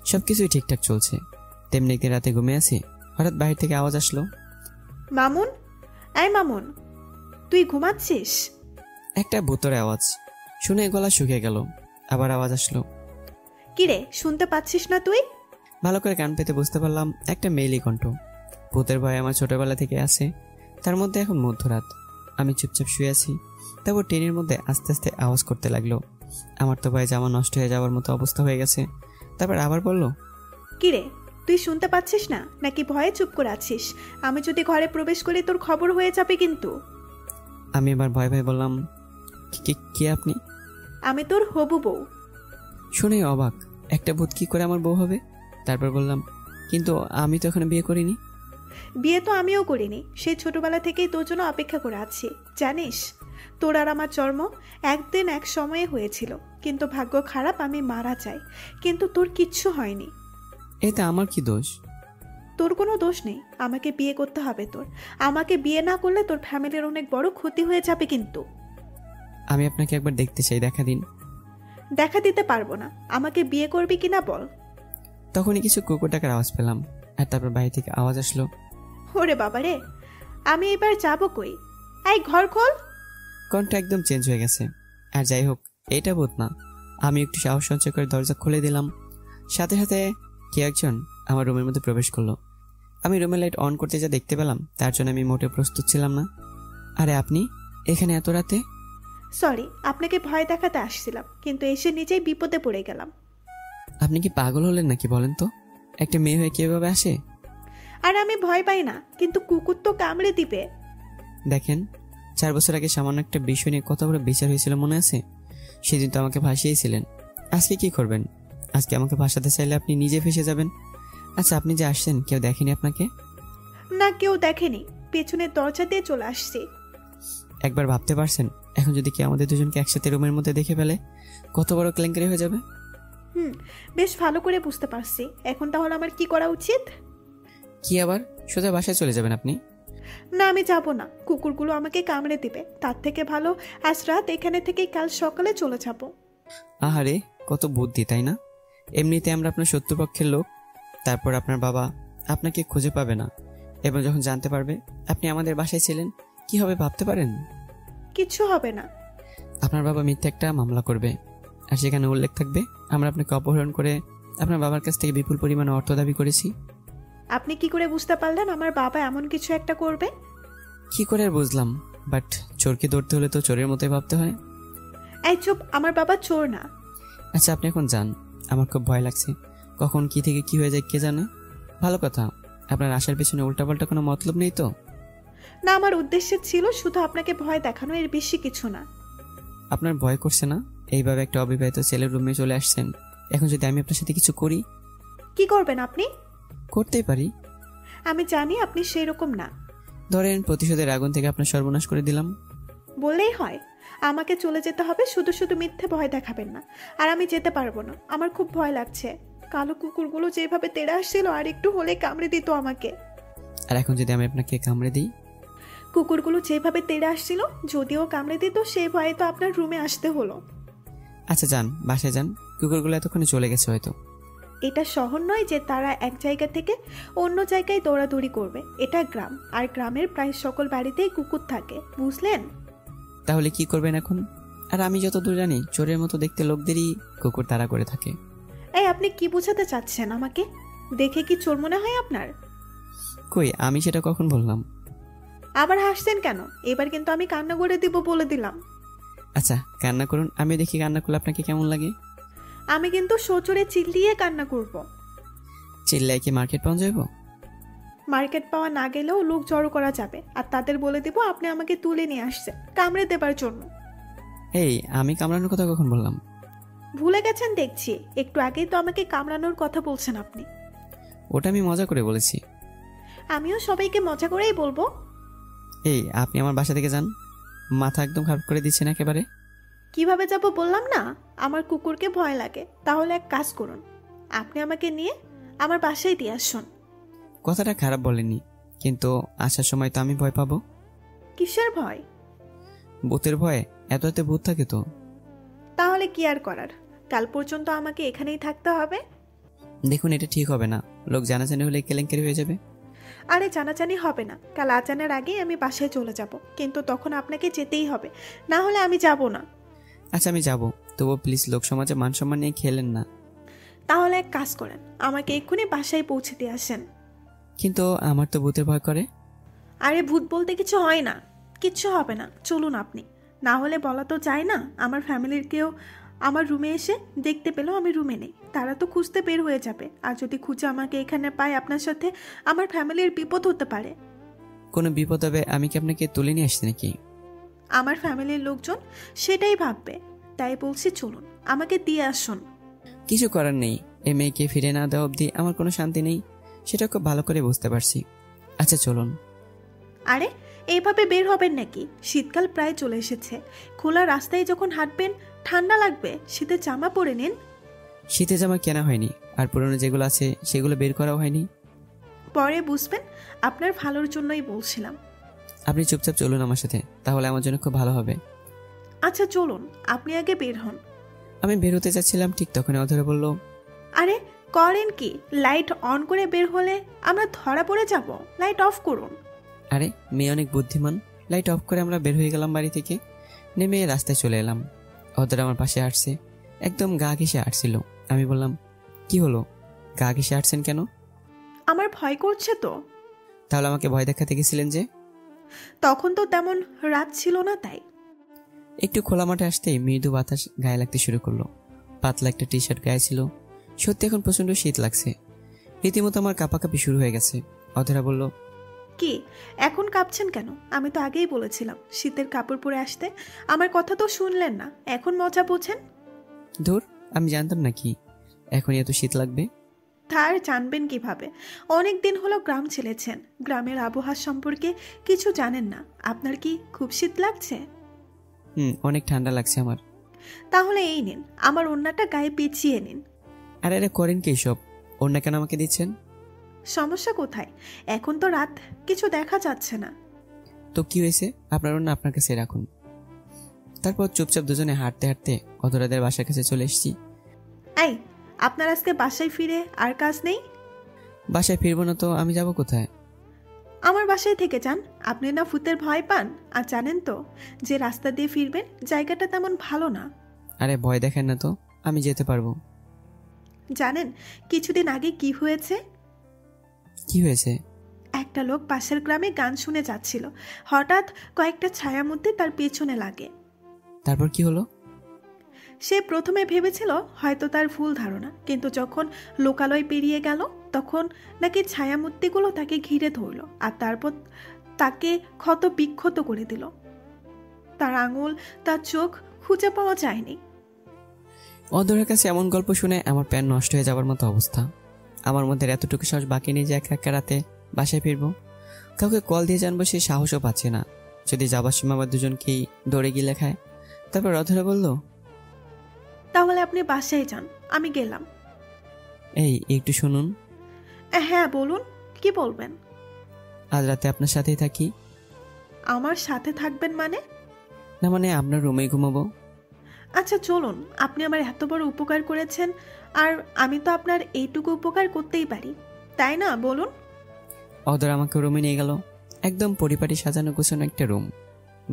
সবকিছুই ঠিকঠাক চলছে। তেমনি একদিন রাতে ঘুমিয়ে আছি, হঠাৎ বাইরে থেকে আওয়াজ আসলো, মামুন, এই মামুন, তুই ঘুমাচ্ছিস? একটা ভুতুরে আওয়াজ শুনে গলা শুকিয়ে গেল। আবার আওয়াজ আসলো। কিরে, শুনতে পাচ্ছিস না তুই? ভালো করে কান পেতে বুঝতে পারলাম একটা মেয়েলি কণ্ঠ। ভূতের ভয় আমার ছোটবেলা থেকে আছে, তার মধ্যে এখন মধ্যরাত। আমি চুপচাপ শুয়ে আছি, তারপর ট্রেনের মধ্যে আস্তে আস্তে আওয়াজ করতে লাগলো। আমার তো ভয়ে জামা নষ্ট হয়ে যাওয়ার মতো অবস্থা হয়ে গেছে। তারপর আবার বলল, কিরে, তুই শুনতে পাচ্ছিস না নাকি ভয়ে চুপ করে আছিস? আমি যদি ঘরে প্রবেশ করি তোর খবর হয়ে যাবে কিন্তু। আমি এবার ভয় ভয়ে বললাম, কে আপনি? আমি তোর হবু বউ। শুনেই অবাক, একটা ভূত কি করে আমার বউ হবে? তারপর বললাম, কিন্তু আমি তো এখনো বিয়ে করিনি। বিয়ে তো আমিও করিনি, সেই ছোটবেলা থেকেই তোর জন্য অপেক্ষা করে আছি। জানিস, তোর আর আমার জন্ম একদিন এক সময়ে হয়েছিল, কিন্তু ভাগ্য খারাপ আমি মারা যাই, কিন্তু তোর কিচ্ছু হয়নি। এতে আমার কি দোষ? তোর কোনো দোষ নেই, আমাকে বিয়ে করতে হবে তোর। আমাকে বিয়ে না করলে তোর ফ্যামিলির অনেক বড় ক্ষতি হয়ে যাবে কিন্তু। আমি আপনাকে একবার দেখতে চাই, দেখা দিন। দেখা দিতে পারবো না, আমাকে বিয়ে করবি কিনা বল। তখনই কিছু কুকুর ডাকার আওয়াজ পেলাম, আর তারপর বাইরে থেকে আওয়াজ আসলো, ওরে বাবা রে, আমি এবার যাবো কই? এই ঘর খোল। কণ্ঠ একদম চেঞ্জ হয়ে গেছে। আর যাই হোক, এটা ভূত না। আমি একটু সাহস সঞ্চয় করে দরজা খুলে দিলাম। সাথে সাথে কে একজন আমার রুমের মধ্যে প্রবেশ করলো। আমি রুমের লাইট অন করতে যা দেখতে পেলাম, তার জন্য আমি মোটেও প্রস্তুত ছিলাম না। আরে আপনি এখানে এত রাতে? সরি, আপনাকে ভয় দেখাতে আসছিলাম, কিন্তু এসে নিজেই বিপদে পড়ে গেলাম। আপনি কি পাগল হলেন নাকি বলেন তো? একটা মেয়ে হয়ে কিভাবে আসে? আর আমি ভয় পাই না, কিন্তু কুকুর তো কামড়ে দিবে। দেখেন, 4 বছর আগে সামান্য একটা বিষয় নিয়ে কত বড় বিচার হয়েছিল মনে আছে? সেদিন তো আমাকে ভাসিয়েছিলেন। আজকে কি করবেন? আজকে আমাকে ভাসাতে চাইলে আপনি নিজে ফেসে যাবেন। আচ্ছা, আপনি যে আসছেন কেউ দেখেনি আপনাকে? না, কেউ দেখেনি, পেছনের দরজা দিয়ে চলে আসছি। একবার ভাবতে পারছেন, এখন যদি কেউ আমাদের দুজনকে একসাথে রুমের মধ্যে দেখে ফেলে, কত বড় কেলেঙ্কারি হয়ে যাবে? বেশ ভালো করে বুঝতে পারছি। এখন তাহলে আমার কি করা উচিত? কি আবার সোজা বাসায় চলে যাবেন আপনি? না, আমি যাব না, কুকুরগুলো আমাকে কামড়ে দিবে। তার থেকে ভালো আজ রাত এখানে থেকে কাল সকালে চলে যাব। আহারে, কত বুদ্ধি তাই না? এমনিতে আমরা আপনার শত্রুপক্ষের লোক। তারপর আপনার বাবা আপনাকে খুঁজে পাবে না, এবং যখন জানতে পারবে আপনি আমাদের বাসায় ছিলেন, কি হবে ভাবতে পারেন? কিচ্ছু হবে না। আপনার বাবা মিথ্যে একটা মামলা করবে, আর সেখানে উল্লেখ থাকবে আমরা আপনাকে অপহরণ করে আপনার বাবার কাছ থেকে বিপুল পরিমাণে অর্থ দাবি করেছি। আপনি কি করে বুঝতে পারলেন আমার বাবা এমন কিছু একটা করবে? কি করে আর বুঝলাম, বাট চোরকে ধরতে হলে তো চোরের মতোই ভাবতে হয়। এই চুপ, আমার বাবা চোর না। আচ্ছা, আপনি এখন যান, আমার খুব ভয় লাগছে। কখন কি থেকে কি হয়ে যায় কে জানে। ভালো কথা, আপনার আসার পেছনে উল্টাপাল্টা কোনো মতলব নেই তো? না, আমার উদ্দেশ্য ছিল শুধু আপনাকে ভয় দেখানো, এর বেশি কিছু না। আপনার ভয় করছে না? এইভাবে একটা অবিবাহিত ছেলের রুমে চলে আসছেন, এখন যদি আমি আপনার সাথে কিছু করি? কি করবেন আপনি? করতেই পারি। আমি জানি আপনি সেই রকম না। ধরেন প্রতিশোধের আগুন থেকে আপনার সর্বনাশ করে দিলাম। বললেই হয় আমাকে চলে যেতে হবে, শুধু শুধু মিথ্যে ভয় দেখাবেন না। আর আমি যেতে পারবো না, আমার খুব ভয় লাগছে। কালো কুকুরগুলো যেভাবে তেড়ে আসছিল, আর একটু হলে কামড়ে দিত আমাকে। আর এখন যদি আমি আপনাকে কামড়ে দিই? কুকুরগুলো যেভাবে তেড়ে আসছিল, যদিও কামড়ে দিত, সেই ভয়ে তো আপনার রুমে আসতে হলো। আচ্ছা যান, বাসায় যান, কুকুরগুলো এতক্ষণে চলে গেছে হয়তো। এটা শহর নয় যে তারা এক জায়গা থেকে অন্য জায়গায় দৌড়াদৌড়ি করবে। এটা গ্রাম, আর গ্রামের প্রায় সকল বাড়িতেই কুকুর থাকে, বুঝলেন? তাহলে কি করবেন এখন? আর আমি যতদূর জানি, চোরের মতো দেখতে লোকদেরই কুকুর তাড়া করে থাকে। এই, আপনি কি বোঝাতে চাচ্ছেন আমাকে? দেখে কি চোর মনে হয় আপনার? কই, আমি সেটা কখন বললাম? আবার হাসছেন কেন? এবার কিন্তু আমি কান্না করে দিব বলে দিলাম। আচ্ছা, কান্না করুন, আমি দেখি কান্না করলে আপনাকে কেমন লাগে। আমি কিন্তু সোচরে চিল্লিয়ে কান্না করব। চিল্লায় কি মার্কেট পাওয়া যাবো? মার্কেট পাওয়া না গেলেও লোক জড়ো করা যাবে, আর তাদের বলে দিব আপনি আমাকে তুলে নিয়ে আসছেন কামড়ে দেবার জন্য। এই, আমি কামড়ানোর কথা কখন বললাম? ভুলে গেছেন দেখছি, একটু আগেই তো আমাকে কামড়ানোর কথা বলছেন আপনি। ওটা আমি মজা করে বলেছি। আমিও সবাইকে মজা করেই বলবো। এই, আপনি আমার বাসা থেকে যান, মাথা একদম খারাপ করে দিচ্ছেন একেবারে। কিভাবে যাব বললাম না, আমার কুকুরকে ভয় লাগে। তাহলে এক কাজ করুন, আপনি আমাকে নিয়ে আমার বাসায় দিয়ে আসুন। কথাটা খারাপ বলেনি, কিন্তু আসার সময় তো আমি ভয় পাবো। কিসের ভয়? ভূতের ভয়, এত এত ভূত থাকে তো। তাহলে কি আর করার, কাল পর্যন্ত আমাকে এখানেই থাকতে হবে। দেখুন, এটা ঠিক হবে না, লোক জানাজানি হলে কেলেঙ্কারি হয়ে যাবে। আরে জানাজানি হবে না, কাল আজানের আগেই আমি বাসায় চলে যাব, কিন্তু তখন আপনাকে যেতেই হবে, না হলে আমি যাব না। আচ্ছা আমি যাব, তবুও প্লিজ লোক সমাজে মান সম্মান নিয়ে খেলেন না। তাহলে এক কাজ করেন, আমাকে এক্ষুনি বাসায় পৌঁছে দিয়ে আসেন। কিন্তু আমার তো ভূতের ভয় করে। আরে ভূত বলতে কিছু হয় না, কিচ্ছু হবে না, চলুন আপনি। না হলে বলা তো যায় না, আমার ফ্যামিলির কেউ আমার রুমে এসে দেখতে পেলেও আমি রুমে নেই, তারা তো খুঁজতে বের হয়ে যাবে, আর যদি খুঁজে আমাকে এখানে পায় আপনার সাথে, আমার ফ্যামিলির বিপদ হতে পারে। কোনো বিপদ হবে আমি কি আপনাকে তুলে নিয়ে আসছি নাকি? আমার ফ্যামিলির লোকজন সেটাই ভাববে, তাই বলছি চলুন, আমাকে দিয়ে আসুন। কিছু করার নেই, এই মেয়েকে ফিরে না দেওয়া অবধি আমার কোনো শান্তি নেই, সেটা খুব ভালো করে বুঝতে পারছি। আচ্ছা চলুন। আরে এইভাবে বের হবেন নাকি? শীতকাল প্রায় চলে এসেছে, খোলা রাস্তায় যখন হাঁটবেন ঠান্ডা লাগবে, শীতের জামা পরে নিন। শীতের জামা কেনা হয়নি, আর পুরনো যেগুলো আছে সেগুলো বের করাও হয়নি। পরে বুঝবেন, আপনার ভালোর জন্যই বলছিলাম। আপনি চুপচাপ চলুন আমার সাথে, তাহলে আমার জন্য খুব ভালো হবে। আচ্ছা চলুন, আপনি আগে বের হন। আমি বের হতে যাচ্ছিলাম, ঠিক তখন অধরা বলল, আরে করেন কি? লাইট অন করে বের হলে আমরা ধরা পড়ে যাব, লাইট অফ করুন। আরে মেয়ে অনেক বুদ্ধিমান। লাইট অফ করে আমরা বের হয়ে গেলাম বাড়ি থেকে, নেমে রাস্তায় চলে এলাম। অধরা আমার পাশে আসছে, একদম গা ঘেঁষে আসছিল। আমি বললাম, কি হলো, গা ঘেঁষে আসছেন কেন? আমার ভয় করছে তো। তাহলে আমাকে ভয় দেখাতে গেছিলেন যে? তখন তো তেমন রাত ছিল না, তাই। একটু খোলা মাঠে আসতেই মৃদু বাতাস গায়ে লাগতে শুরু করলো। পাতলা একটা টি শার্ট গায়ে ছিল। সত্যি এখন প্রচন্ড শীত লাগছে, রীতিমতো আমার কাঁপাকাঁপি শুরু হয়ে গেছে। অধরা বলল, কি এখন কাঁপছেন কেন? আমি তো আগেই বলেছিলাম শীতের কাপড় পরে আসতে, আমার কথা তো শুনলেন না, এখন মজা বোঝেন। ধুর, আমি জানতাম না কি এখনই এত শীত লাগবে। তার জানবেন কিভাবে? অনেক দিন হলো গ্রাম ছেড়েছেন, গ্রামের আবহাওয়া সম্পর্কে কিছু জানেন না। আপনার কি খুব শীত লাগছে? অনেক ঠান্ডা লাগছে আমার। তাহলে এই নিন, আমার ওড়নাটা গায়ে পেঁচিয়ে নিন। আরে আরে করেন কি সব? অন্য কেন আমাকে দিচ্ছেন? সমস্যা কোথায়? এখন তো রাত, কিছু দেখা যাচ্ছে না। তো কি হয়েছে, আপনার অন্য আপনার কাছে রাখুন। তারপর চুপচাপ দুজনে হাঁটতে হাঁটতে অধরাদের বাসার কাছে চলে এসেছি। এই, আপনার আজকে বাসায় ফিরে আর কাজ নেই? বাসায় ফিরবো না তো আমি যাব কোথায়? আমার বাসায় থেকে যান, আপনি না ভূতের ভয় পান। আর জানেন তো, যে রাস্তা দিয়ে ফিরবেন জায়গাটা তেমন ভালো না। আরে ভয় দেখেন না তো, আমি যেতে পারবো। জানেন কিছুদিন আগে কি হয়েছে? কি হয়েছে? একটা লোক পাশের গ্রামে গান শুনে যাচ্ছিল, হঠাৎ কয়েকটা ছায়ামূর্তি তার পেছনে লাগে। তারপর কি হলো? সে প্রথমে ভেবেছিল হয়তো তার ভুল ধারণা, কিন্তু যখন লোকালয় পেরিয়ে গেল তখন নাকি ছায়ামূর্তিগুলো তাকে ঘিরে ধরলো, আর তারপর তাকে ক্ষত বিক্ষত করে দিল। তার আঙুল, তার চোখ খুঁজে পাওয়া যায়নি। অধরার কাছে এমন গল্প শুনে আমার প্যান নষ্ট হয়ে যাবার মতো অবস্থা। আমার মধ্যে এতটুকু সাহস বাকি নেই যে একা একা রাতে বাসায় ফিরবো। কাউকে কল দিয়ে জানবো সে সাহসও পাচ্ছে না, যদি যাবার সময় আবার দুজনকেই দৌড়ে গিয়ে লেখায়। তারপর অধরা বলল, তাহলে আপনি বাসায় যান, আমি গেলাম। এই একটু শুনুন। হ্যাঁ বলুন, কি বলবেন? আজ রাতে আপনার সাথেই থাকি। আমার সাথে থাকবেন মানে? না মানে আপনার রুমেই ঘুমাবো। আচ্ছা চলুন, আপনি আমার এত বড় উপকার করেছেন, আর আমি তো আপনার এইটুকু উপকার করতেই পারি, তাই না? বলুন। অধরা আমাকে রুমে নিয়ে গেল, একদম পরিপাটি সাজানো গোছানো একটা রুম।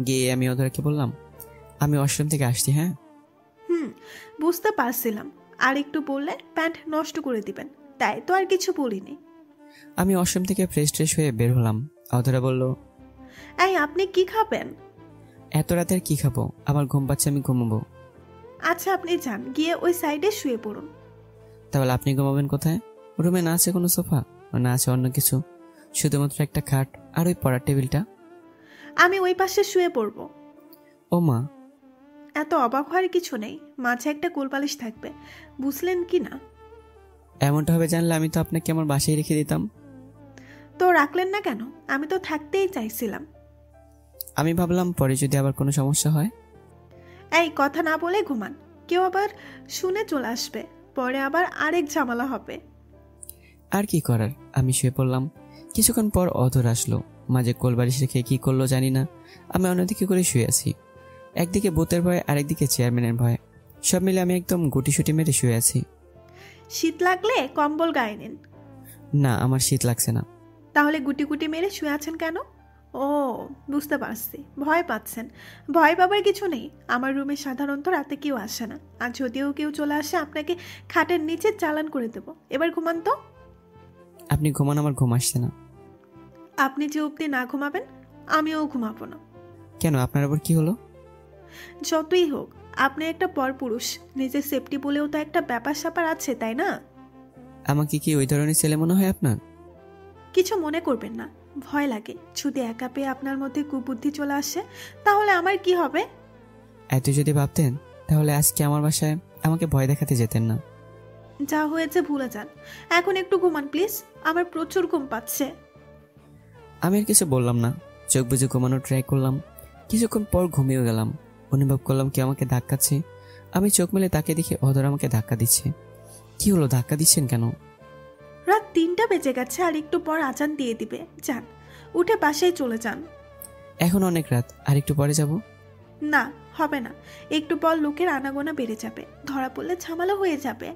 গিয়ে আমি অধরাকে বললাম, আমি ওয়াশরুম থেকে আসছি। হ্যাঁ বুঝতে পারছিলাম, আর একটু বললে প্যান্ট নষ্ট করে দিবেন, তাই তো আর কিছু বলিনি। আমি ওয়াশরুম থেকে ফ্রেশ ট্রেশ হয়ে বের হলাম। অধরা বলল, এই আপনি কি খাবেন? এত রাতে আর কি খাবো, আমার ঘুম পাচ্ছে, আমি ঘুমাবো। আচ্ছা আপনি যান, গিয়ে ওই সাইডে শুয়ে পড়ুন। তাহলে আপনি ঘুমাবেন কোথায়? রুমে না আছে কোনো সোফা, না আছে অন্য কিছু, শুধুমাত্র একটা খাট আর ওই পড়ার টেবিলটা। আমি ওই পাশে শুয়ে পড়ব। ও মা! এত অবাক হওয়ার কিছু নেই, মাঝে একটা কোলবালিশ থাকবে, বুঝলেন কি না? এমনটা হবে জানলে আমি তো আপনাকে আমার বাসায় রেখে দিতাম। তো রাখলেন না কেন? আমি তো থাকতেই চাইছিলাম। আমি ভাবলাম পরে যদি আবার কোনো সমস্যা হয়। এই কথা না বলে ঘুমান, কেউ আবার শুনে চলে আসবে, পরে আবার আরেক ঝামেলা হবে। আর কি করার, আমি শুয়ে পড়লাম। কিছুক্ষণ পর অধর আসলো, মাঝে কোলবালিশ রেখে কি করলো জানি না। আমি অন্যদিকে করে শুয়ে আছি, একদিকে ভূতের ভয় আরেকদিকে চেয়ারম্যানের ভয়, সব মিলে আমি একদম গুটিসুটি মেরে শুয়ে আছি। শীত লাগলে কম্বল গায়ে নিন। না আমার শীত লাগছে না। তাহলে গুটি গুটি মেরে শুয়ে আছেন কেন? ও, বুঝতে পারছি, ভয় পাচ্ছেন। ভয় পাবার কিছু নেই। আমার রুমে সাধারণত রাতে কেউ আসে না, আর যদিও কেউ চলে আসে আপনাকে খাটের নিচে চালান করে দেব। এবার ঘুমান তো। আপনি ঘুমান, আমার ঘুম আসছে না। আপনি যে অবধি না ঘুমাবেন আমিও ঘুমাবো না। কেন, আপনার আবার কি হলো? যতই হোক, আপনি একটা পরপুরুষ, নিজের সেফটি বলেও তো একটা ব্যাপার স্যাপার আছে, তাই না? আমাকে কি ওই ধরনের ছেলে মনে হয় আপনার? কিছু মনে করবেন না, ভয় লাগে। যদি একা পেয়ে আপনার মধ্যে কুবুদ্ধি চলে আসে তাহলে আমার কি হবে? এত যদি ভাবতেন তাহলে আজকে আমার বাসায় আমাকে ভয় দেখাতে যেতেন না। যা হয়েছে ভুলে যান, এখন একটু ঘুমান প্লিজ, আমার প্রচুর ঘুম পাচ্ছে। আমি আর কিছু বললাম না, চোখ বুজে ঘুমানোর ট্রাই করলাম। কিছুক্ষণ পর ঘুমিয়ে গেলাম। অনুভব করলাম কি আমাকে ধাক্কাচ্ছে। আমি চোখ মেলে তাকে দেখে অধর আমাকে ধাক্কা দিচ্ছে। কি হলো, ধাক্কা দিচ্ছেন কেন? রাত 3টা বেজে গেছে, আর একটু পর আজান দিয়ে দিবে। যান, উঠে বাসায় চলে যান। এখন অনেক রাত, আর একটু পরে যাব। না, হবে না, একটু পর লোকের আনাগোনা বেড়ে যাবে, ধরা পড়লে ঝামেলা হয়ে যাবে।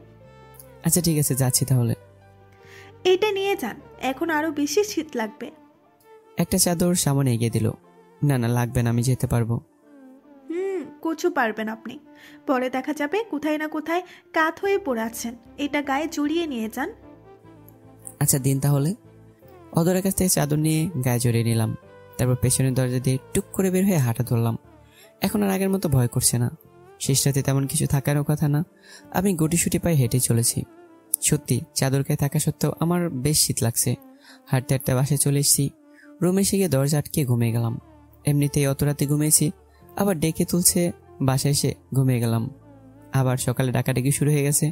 আচ্ছা ঠিক আছে, যাচ্ছি তাহলে। এইটা নিয়ে যান, এখন আরো বেশি শীত লাগবে। একটা চাদর সামনে এগিয়ে দিল। না না, লাগবে না, আমি যেতে পারবো। কচু পারবেন আপনি, পরে দেখা যাবে কোথায় না কোথায় কাত হয়ে পড়ে আছেন। এটা গায়ে জড়িয়ে নিয়ে যান। আচ্ছা দিন তাহলে। অধরের কাছ থেকে চাদর নিয়ে গায়ে জড়িয়ে নিলাম। তারপর পেছনের দরজা দিয়ে টুক করে বের হয়ে হাঁটা ধরলাম। এখন আর আগের মতো ভয় করছে না। শেষ রাতে তেমন কিছু থাকারও কথা না। আমি গুটিসুটি পায়ে হেঁটে চলেছি। সত্যি চাদর গায়ে থাকা সত্ত্বেও আমার বেশ শীত লাগছে। হাঁটতে হাঁটতে বাসায় চলে এসেছি। রুমে এসে গিয়ে দরজা আটকে ঘুমিয়ে গেলাম। এমনিতেই অত রাতে ঘুমিয়েছি, আবার ডেকে তুলছে। বাসায় এসে ঘুমিয়ে গেলাম। আবার সকালে ডাকাডাকি শুরু হয়ে গেছে।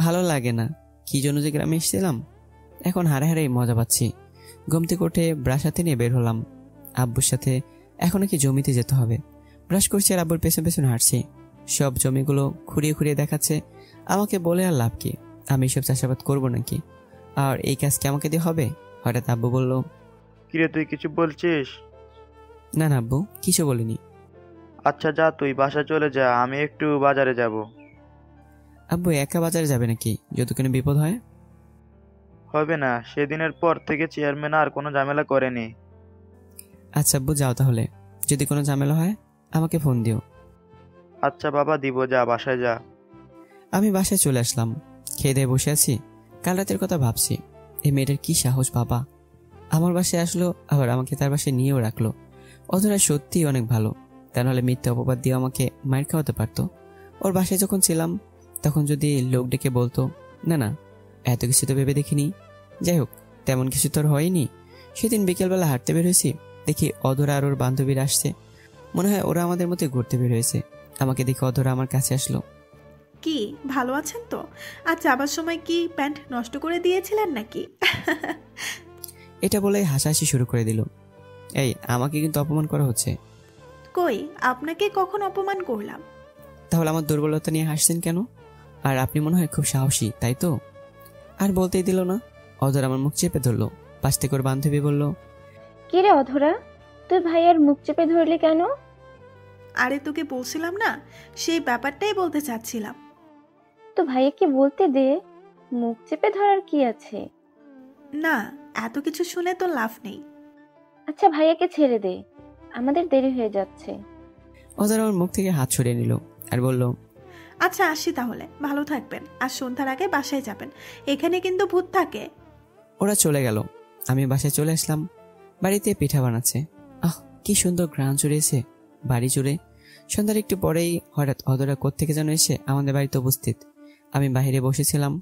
ভালো লাগে না, কি জন্য যে গ্রামে এসেছিলাম। এখন হারে হারে মজা পাচ্ছি। ঘুম থেকে উঠে ব্রাশ হাতে নিয়ে বের হলাম। আব্বুর সাথে এখন কি জমিতে যেতে হবে। ব্রাশ করছি আর আব্বুর পেছন পেছন হাঁটছি। সব জমিগুলো খুঁড়িয়ে খুঁড়িয়ে দেখাচ্ছে। আমাকে বলে আর লাভ কি, আমি সব চাষাবাদ করবো নাকি? আর এই কাজ কি আমাকে দিয়ে হবে? হঠাৎ আব্বু বলল, কিরে তুই কিছু বলছিস? না না আব্বু, কিছু বলিনি। আচ্ছা যা, তুই বাসা চলে যা, আমি একটু বাজারে যাব। আব্বু একা বাজারে যাবে নাকি, যদি কোনো বিপদ হয়? হবে না, সেদিনের পর থেকে চেয়ারম্যান আর কোনো ঝামেলা করেনি। আচ্ছা আব্বু যাও তাহলে, যদি কোনো ঝামেলা হয় আমাকে ফোন দিও। আচ্ছা বাবা, দিব, যা বাসায় যা। আমি বাসায় চলে আসলাম। খেয়ে দিয়ে বসে আছি, কাল রাতের কথা ভাবছি। এই মেয়েটার কি সাহস বাবা, আমার বাসায় আসলো, আবার আমাকে তার বাসায় নিয়েও রাখলো। অধরা সত্যিই অনেক ভালো, তা নাহলে মিথ্যা অপবাদ দিয়ে আমাকে মার খাওয়াতে পারতো। ওর বাসায় যখন ছিলাম তখন যদি লোক ডেকে বলতো, না না এত কিছু তো ভেবে দেখিনি। যাই হোক, তেমন কিছু তোর হয়নি। সেদিন বিকেলবেলা হাঁটতে বের হয়েছি, দেখি অধরা আর ওর বান্ধবীরা আসছে। মনে হয় ওরা আমাদের মধ্যে ঘুরতে বের হয়েছে। আমাকে দেখে অধরা আমার কাছে আসলো। কি ভালো আছেন তো? আর যাবার সময় কি প্যান্ট নষ্ট করে দিয়েছিলেন নাকি? এটা বলে হাসাহাসি শুরু করে দিল। এই, আমাকে কিন্তু অপমান করা হচ্ছে। কই, আপনাকে কখন অপমান করলাম? তাহলে আমার দুর্বলতা নিয়ে হাসছেন কেন? আর আপনি মনে হয় খুব সাহসী, তাই তো? আর বলতেই দিল না। অধর আমার মুখ চেপে ধরলো। পাশ থেকে ওর বান্ধবী বলল, কিরে অধরা, তুই ভাইয়ার মুখ চেপে ধরলি কেন? আরে তোকে বলছিলাম না, সেই ব্যাপারটাই বলতে চাচ্ছিলাম। তো ভাইয়াকে বলতে দে, মুখ চেপে ধরার কি আছে? না, এত কিছু শুনে তো লাভ নেই। আচ্ছা ভাইয়াকে ছেড়ে দে, আমাদের দেরি হয়ে যাচ্ছে। অধর আমার মুখ থেকে হাত সরিয়ে নিল আর বলল, আচ্ছা আসি তাহলে, ভালো থাকবেন, আর সন্ধ্যার আগে বাসায় যাবেন, এখানে কিন্তু ভূত থাকে। ওরা চলে গেল। আমি বাসায় চলে আসলাম। বাড়িতে পিঠা বানাচ্ছে। আহ, কি সুন্দর ঘ্রাণ ছড়িয়েছে বাড়ি জুড়ে। সন্ধ্যার একটু পরেই হঠাৎ অধরা কোত্থেকে যেন এসে আমাদের বাড়িতে উপস্থিত। আমি বাইরে বসেছিলাম।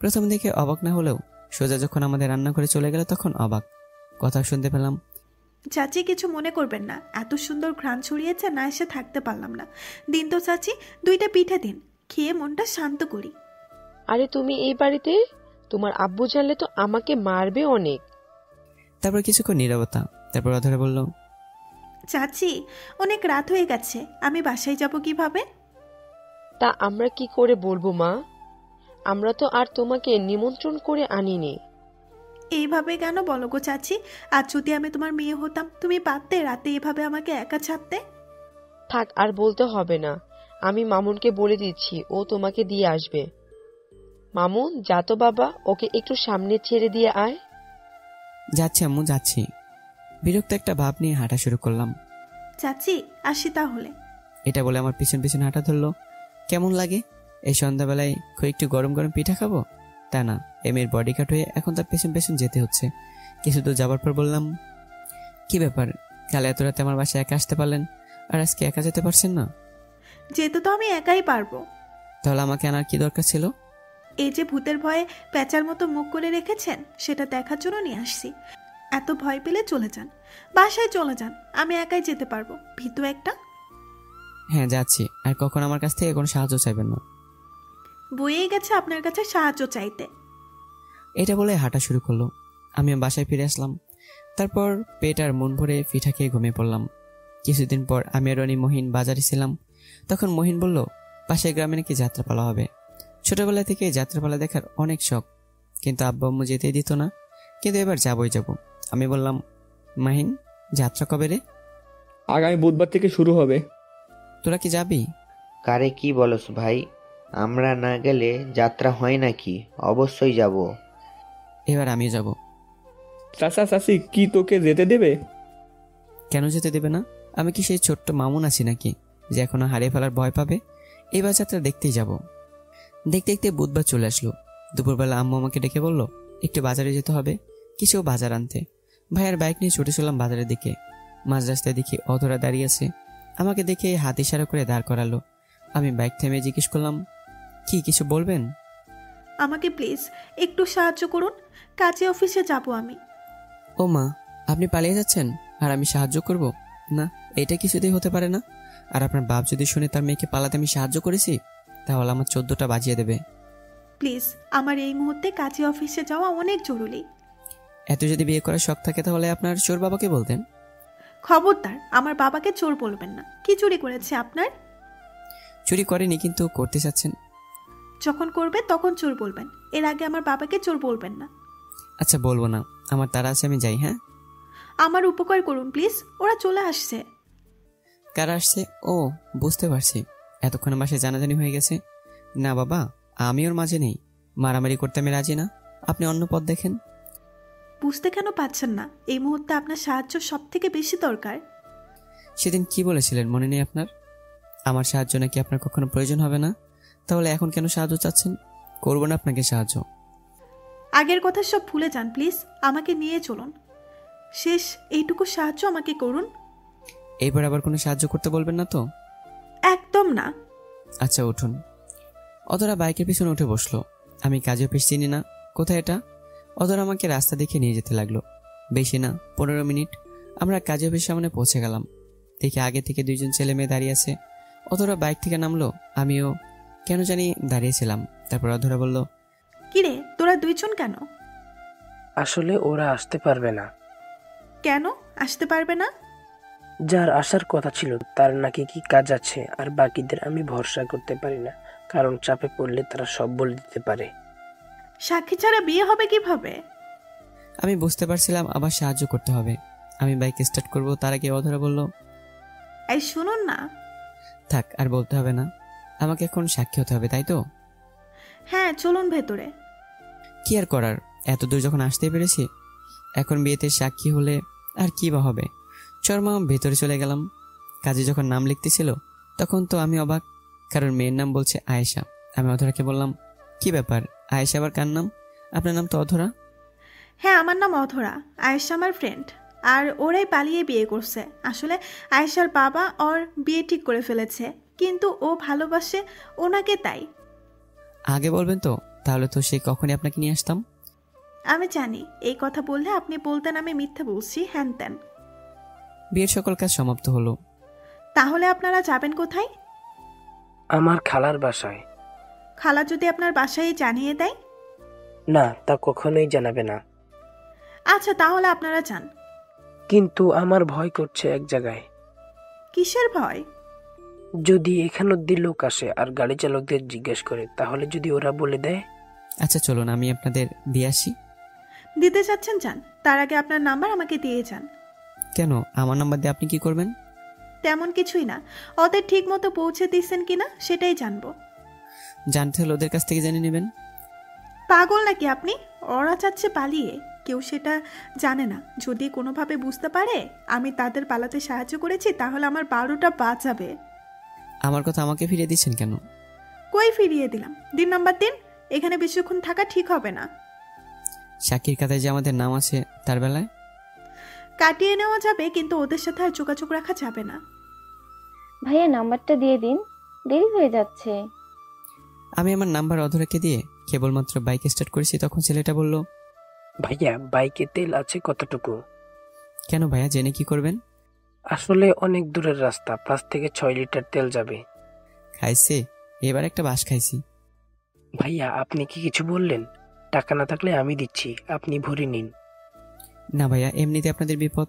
প্রথম দিকে অবাক না হলেও সোজা যখন আমাদের রান্নাঘরে চলে গেল তখন অবাক। কথা শুনতে পেলাম, চাচি কিছু মনে করবেন না, এত সুন্দর ঘ্রাণ ছড়িয়েছে, না এসে থাকতে পারলাম না। দিন তো চাচি, 2টা পিঠে দিন, খেয়ে মনটা শান্ত করি। আরে তুমি এই বাড়িতে? তোমার আব্বু জানলে তো আমাকে মারবে অনেক। তারপর কিছুক্ষণ নীরবতা। তারপর অধরা বলল, চাচি অনেক রাত হয়ে গেছে, আমি বাসায় যাব কিভাবে? তা আমরা কি করে বলবো মা, আমরা তো আর তোমাকে নিমন্ত্রণ করে আনিনি। এইভাবে কেন বলো গো চাচি? আর যদি আমি তোমার মেয়ে হতাম, তুমি পারতে রাতে এভাবে আমাকে একা ছাড়তে? থাক, আর বলতে হবে না, আমি মামুনকে বলে দিচ্ছি, ও তোমাকে দিয়ে আসবে। মামুন যা তো বাবা, ওকে একটু সামনে ছেড়ে দিয়ে আয়। যাচ্ছি আম্মু, যাচ্ছি। বিরক্ত একটা ভাব নিয়ে হাঁটা শুরু করলাম। চাচি আসি তাহলে। এটা বলে আমার পিছন পিছন হাঁটা ধরলো। কেমন লাগে এই সন্ধ্যাবেলায় একটু গরম গরম পিঠা খাবো? তা না, এমের বডি কাট হয়ে এখন তার পেছন পেছন যেতে হচ্ছে। কিছু দূর যাবার পর বললাম, কি ব্যাপার, কাল এত রাতে আমার বাসায় একা আসতে পারলেন, আর আজকে একা যেতে পারছেন না? যেতে তো আমি একাই পারবো। তাহলে আমাকে আনার কি দরকার ছিল? এই যে ভূতের ভয়ে প্যাঁচার মতো মুখ করে রেখেছেন, সেটা দেখার জন্য নিয়ে আসছি। এত ভয় পেলে চলে যান, বাসায় চলে যান, আমি একাই যেতে পারবো। ভীতু একটা। হ্যাঁ যাচ্ছি, আর কখন আমার কাছ থেকে কোনো সাহায্য চাইবেন না। বইয়েই গেছে আপনার কাছে সাহায্য চাইতে। এটা বলে হাঁটা শুরু করলো। আমি বাসায় ফিরে আসলাম। তারপর পেট আর মন ভরে পিঠা খেয়ে ঘুমিয়ে পড়লাম। কিছুদিন পর আমি আর রনি মহিন বাজারে ছিলাম। তখন মহিন বলল, পাশের গ্রামে নাকি যাত্রাপালা হবে। ছোটবেলা থেকে যাত্রাপালা দেখার অনেক শখ, কিন্তু আব্বু আম্মু যেতেই দিত না। কিন্তু এবার যাবই যাব। আমি বললাম, মাহিন, যাত্রা কবে রে? আগামী বুধবার থেকে শুরু হবে। তোরা কি যাবি? কারে কি বলস ভাই, আমরা না গেলে যাত্রা হয় নাকি? অবশ্যই যাব। এবার আমিও যাব। চাচা চাচি কি তোকে যেতে দেবে? কেন যেতে দেবে না? আমি কি সেই ছোট্ট মামুন আছি নাকি যে এখনো হারিয়ে ফেলার ভয় পাবে? এবার যাত্রা দেখতেই যাব। দেখতে দেখতে বুধবার চলে আসলো। দুপুরবেলা আম্মু আমাকে ডেকে বলল, একটু বাজারে যেতে হবে, কিছু বাজার আনতে। ভাইয়ের বাইক নিয়ে ছুটে চললাম বাজারের দিকে। মাঝ রাস্তায় দেখি অধরা দাঁড়িয়ে আছে। আমাকে দেখে হাত ইশারা করে দাঁড় করালো। আমি বাইক থেমে জিজ্ঞেস করলাম, কি কিছু বলবেন? আমাকে প্লিজ একটু সাহায্য করুন, কাজে অফিসে যাব আমি। ও মা, আপনি পালিয়ে যাচ্ছেন আর আমি সাহায্য করব? না, এটা কিছুতেই হতে পারে না। আর আপনার বাপ যদি শুনে তার মেয়েকে পালাতে আমি সাহায্য করেছি, তাহলে আমার 14টা বাজিয়ে দেবে। প্লিজ, আমার এই মুহূর্তে কাজে অফিসে যাওয়া অনেক জরুরি। এত যদি বিয়ে করার শখ থাকে তাহলে আপনার চোর বাবাকে বলতেন। খবরদার, আমার বাবাকে চোর বলবেন না। কি চুরি করেছে আপনার? চুরি করেনি, কিন্তু করতে চাচ্ছেন। যখন করবে তখন চোর বলবেন, এর আগে আমার বাবাকে চোর বলবেন না। আচ্ছা বলবো না, আমার তারা আছে, আমি যাই। হ্যাঁ, আমার উপকার করুন প্লিজ, ওরা চলে আসছে। কারা আসছে? ও, বুঝতে পারছি, এতক্ষণ বাসায় জানাজানি হয়ে গেছে। না বাবা, আমি ওর মাঝে নেই। মারামারি করতে আমি রাজি না। আপনি অন্য পথ দেখেন। বুঝতে কেন পাচ্ছেন না? এই মুহূর্তে আপনার সাহায্য সব থেকে বেশি দরকার। সেদিন কি বলেছিলেন মনে নেই আপনার? আমার সাহায্য নাকি আপনার কখনো প্রয়োজন হবে না। তাহলে এখন কেন সাহায্য চাচ্ছেন? করবো না আপনাকে সাহায্য। আগের কথা সব ভুলে যান প্লিজ, আমাকে নিয়ে চলুন। শেষ এইটুকু সাহায্য আমাকে করুন। এইবার আবার কোনো সাহায্য করতে বলবেন না তো? একদম না। আচ্ছা উঠুন। অধরা বাইকের পিছনে উঠে বসলো। আমি কাজে অফিস চিনি না, কোথায় এটা? অধরা আমাকে রাস্তা দেখে নিয়ে যেতে লাগলো। বেশি না, 15 মিনিট আমরা কাজে অফিস সামনে পৌঁছে গেলাম। দেখি আগে থেকে 2জন ছেলে মেয়ে দাঁড়িয়ে আছে। অধরা বাইক থেকে নামলো, আমিও কেন জানি দাঁড়িয়েছিলাম। তারপর অধরা বলল, কিরে, তোরা 2জন কেন? আসলে ওরা আসতে পারবে না। কেন আসতে পারবে না? যার আসার কথা ছিল তার নাকি কি কাজ আছে, আর বাকিদের আমি ভরসা করতে পারি না, কারণ চাপে পড়লে তারা সব বলে দিতে পারে। সাক্ষী ছাড়া বিয়ে হবে কিভাবে? আমি বুঝতে পারছিলাম আবার সাহায্য করতে হবে। আমি বাইক স্টার্ট করব, তার আগে অধরা বলল, এই শুনুন না। থাক, আর বলতে হবে না। আমাকে এখন সাক্ষী হতে হবে, তাই তো? হ্যাঁ, চলুন ভেতরে। কি আর করার, এত দূর যখন আসতেই পেরেছি, এখন বিয়েতে সাক্ষী হলে আর কি বা হবে। শর্মা ভেতরে চলে গেলাম। কাজে যখন নাম লিখতেছিল তখন তো আমি অবাক, কারণ মেয়ের নাম বলছে আয়েশা। আমি অধরাকে বললাম, কি ব্যাপার, আয়েশা আবার কার নাম? আপনার নাম তো অধরা। হ্যাঁ, আমার নাম অধরা। আয়েশা আমার ফ্রেন্ড, আর ওরাই পালিয়ে বিয়ে করছে। আসলে আয়েশার বাবা ওর বিয়ে ঠিক করে ফেলেছে, কিন্তু ও ভালোবাসে ওনাকে, তাই। আগে বলবেন তো, তাহলে তো সে কখনই আপনাকে নিয়ে আসতাম। আমি জানি এই কথা বললে আপনি বলতেন আমি মিথ্যা বলছি, হ্যান ত্যান। বিয়ের সকল কাজ সমাপ্ত হলো। তাহলে আপনারা যাবেন কোথায়? আমার খালার বাসায়। খালা যদি আপনার বাসায় জানিয়ে দেয়? না, তা কখনোই জানাবে না। আচ্ছা, তাহলে আপনারা যান। কিন্তু আমার ভয় করছে এক জায়গায়। কিসের ভয়? যদি এখান অব্দি লোক আসে আর গাড়ি চালকদের জিজ্ঞেস করে, তাহলে যদি ওরা বলে দেয়। আচ্ছা চলুন, আমি আপনাদের দিয়ে আসি। দিতে চাচ্ছেন যান, তার আগে আপনার নাম্বার আমাকে দিয়ে যান। কেন, আমার নাম্বার দিয়ে আপনি কি করবেন? তেমন কিছুই না, ওদের ঠিক মতো পৌঁছে দিচ্ছেন কিনা সেটাই জানবো। জানতে হলে ওদের কাছ থেকে জেনে নেবেন। পাগল নাকি আপনি? ওরা চাচ্ছে পালিয়ে। কেউ সেটা জানে না। যদি কোনোভাবে বুঝতে পারে আমি তাদের পালাতে সাহায্য করেছি তাহলে আমার 12টা বাঁচাবে। আমার কথা আমাকে ফিরিয়ে দিচ্ছেন কেন? কই ফিরিয়ে দিলাম? দিন নাম্বার 3। এখানে বেশিক্ষণ থাকা ঠিক হবে না। সাক্ষীর খাতায় যে আমাদের নাম আছে তার বেলায় কাটিয়ে নেওয়া যাবে, কিন্তু ওদের সাথে আর যোগাযোগ রাখা যাবে না। ভাইয়া নাম্বারটা দিয়ে দিন, দেরি হয়ে যাচ্ছে। আমি আমার নাম্বার অধরাকে দিয়ে কেবলমাত্র বাইক স্টার্ট করেছি, তখন ছেলেটা বলল, ভাইয়া বাইকে তেল আছে কতটুকু? কেন ভাইয়া, জেনে কি করবেন? আসলে অনেক দূরের রাস্তা, 5 থেকে 6 লিটার তেল যাবে। খাইছে, এবার একটা বাস খাইছি। ভাইয়া আপনি কি কিছু বললেন? টাকা না থাকলে আমি দিচ্ছি, আপনি ভরে নিন। না ভাইয়া, এমনিতে আপনাদের বিপদ,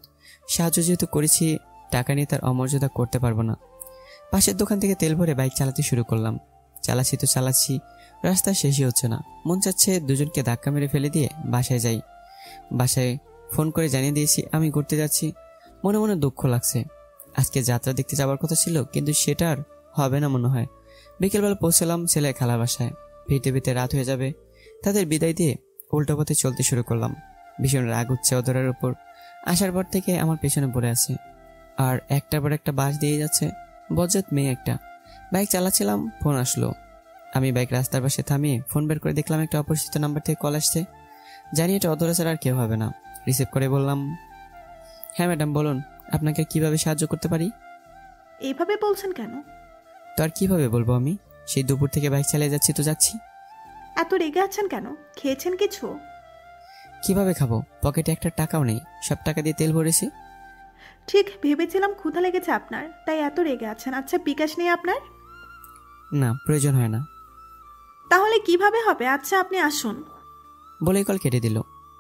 সাহায্য যেহেতু করেছি, টাকা নিয়ে তার অমর্যাদা করতে পারবো না। পাশের দোকান থেকে তেল ভরে বাইক চালাতে শুরু করলাম। চালাচ্ছি, রাস্তা শেষই হচ্ছে না। মন চাচ্ছে দুজনকে ধাক্কা মেরে ফেলে দিয়ে বাসায় যাই। বাসায় ফোন করে জানিয়ে দিয়েছি আমি ঘুরতে যাচ্ছি। মনে মনে দুঃখ লাগছে। আজকে যাত্রা দেখতে যাওয়ার কথা ছিল, কিন্তু সেটা আর হবে না মনে হয়। বিকেলবেলা পৌঁছলাম ছেলে খালার বাসায়। ফিরতে রাত হয়ে যাবে। তাদের বিদায় দিয়ে উল্টো পথে চলতে শুরু করলাম। ভীষণ রাগ হচ্ছে অধরার উপর। আসার পর থেকে আমার পেছনে পড়ে আছে, আর একটার পর একটা বাস দিয়ে যাচ্ছে। বজ্জাত মেয়ে একটা। বাইক চালাচ্ছিলাম, ফোন আসলো। আমি বাইক রাস্তার পাশে থামিয়ে ফোন বের করে দেখলাম একটা অপরিচিত নাম্বার থেকে কল আসছে। জানি এটা অধরা ছাড়া আর কেউ হবে না। রিসিভ করে বললাম, হ্যাঁ ম্যাডাম বলুন, আপনাকে কিভাবে সাহায্য করতে পারি? এইভাবে বলছেন কেন? তো আর কিভাবে বলবো, আমি সেই দুপুর থেকে বাইক চালিয়ে যাচ্ছি তো যাচ্ছি। এত রেগে আছেন কেন? খেয়েছেন কিছু? কিভাবে খাবো, পকেটে একটা টাকাও নেই, সব টাকা দিয়ে তেল ভরেছি। ঠিক ভেবেছিলাম ক্ষুধা লেগেছে আপনার, তাই এত রেগে আছেন। আচ্ছা বিকাশ নেই আপনার? না, প্রয়োজন হয় না। তাহলে কিভাবে হবে? আচ্ছা আপনি আসুন। বলেই কল কেটে দিল।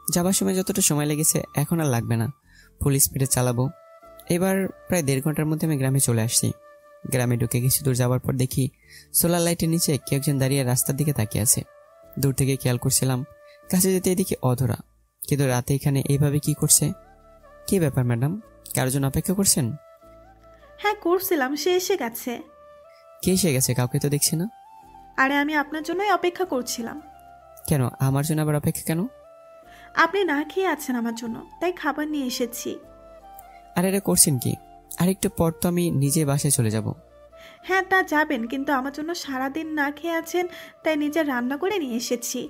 যাবার সময় যতটা সময় লেগেছে এখন আর লাগবে না, ফুল স্পিডে চালাবো। এবার প্রায় 1.5 ঘন্টার মধ্যে আমি গ্রামে চলে আসছি। গ্রামে ঢুকে কিছু দূর যাওয়ার পর দেখি সোলার লাইটের নিচে কেউ একজন দাঁড়িয়ে রাস্তার দিকে তাকিয়ে আছে। দূর থেকে খেয়াল করছিলাম, কাছে যেতে এদিকে অধরা। কিন্তু রাতে এখানে এইভাবে কি করছে? কি ব্যাপার ম্যাডাম, কারোর জন্য অপেক্ষা করছেন? হ্যাঁ করছিলাম, সে এসে গেছে। কে এসে গেছে? কাউকে তো দেখছি না। আরে আমি আপনার জন্যই অপেক্ষা করছিলাম। কেন আমার জন্য আবার অপেক্ষা কেন? আপনি না খেয়ে আছেন আমার জন্য, তাই খাবার নিয়ে এসেছি। আর এটা করছেন কি? আর একটু পর তো আমি নিজে বাসায় চলে যাব। হ্যাঁ তা যাবেন, কিন্তু আমার জন্য সারাদিন না খেয়ে আছেন, তাই নিজে রান্না করে নিয়ে এসেছি।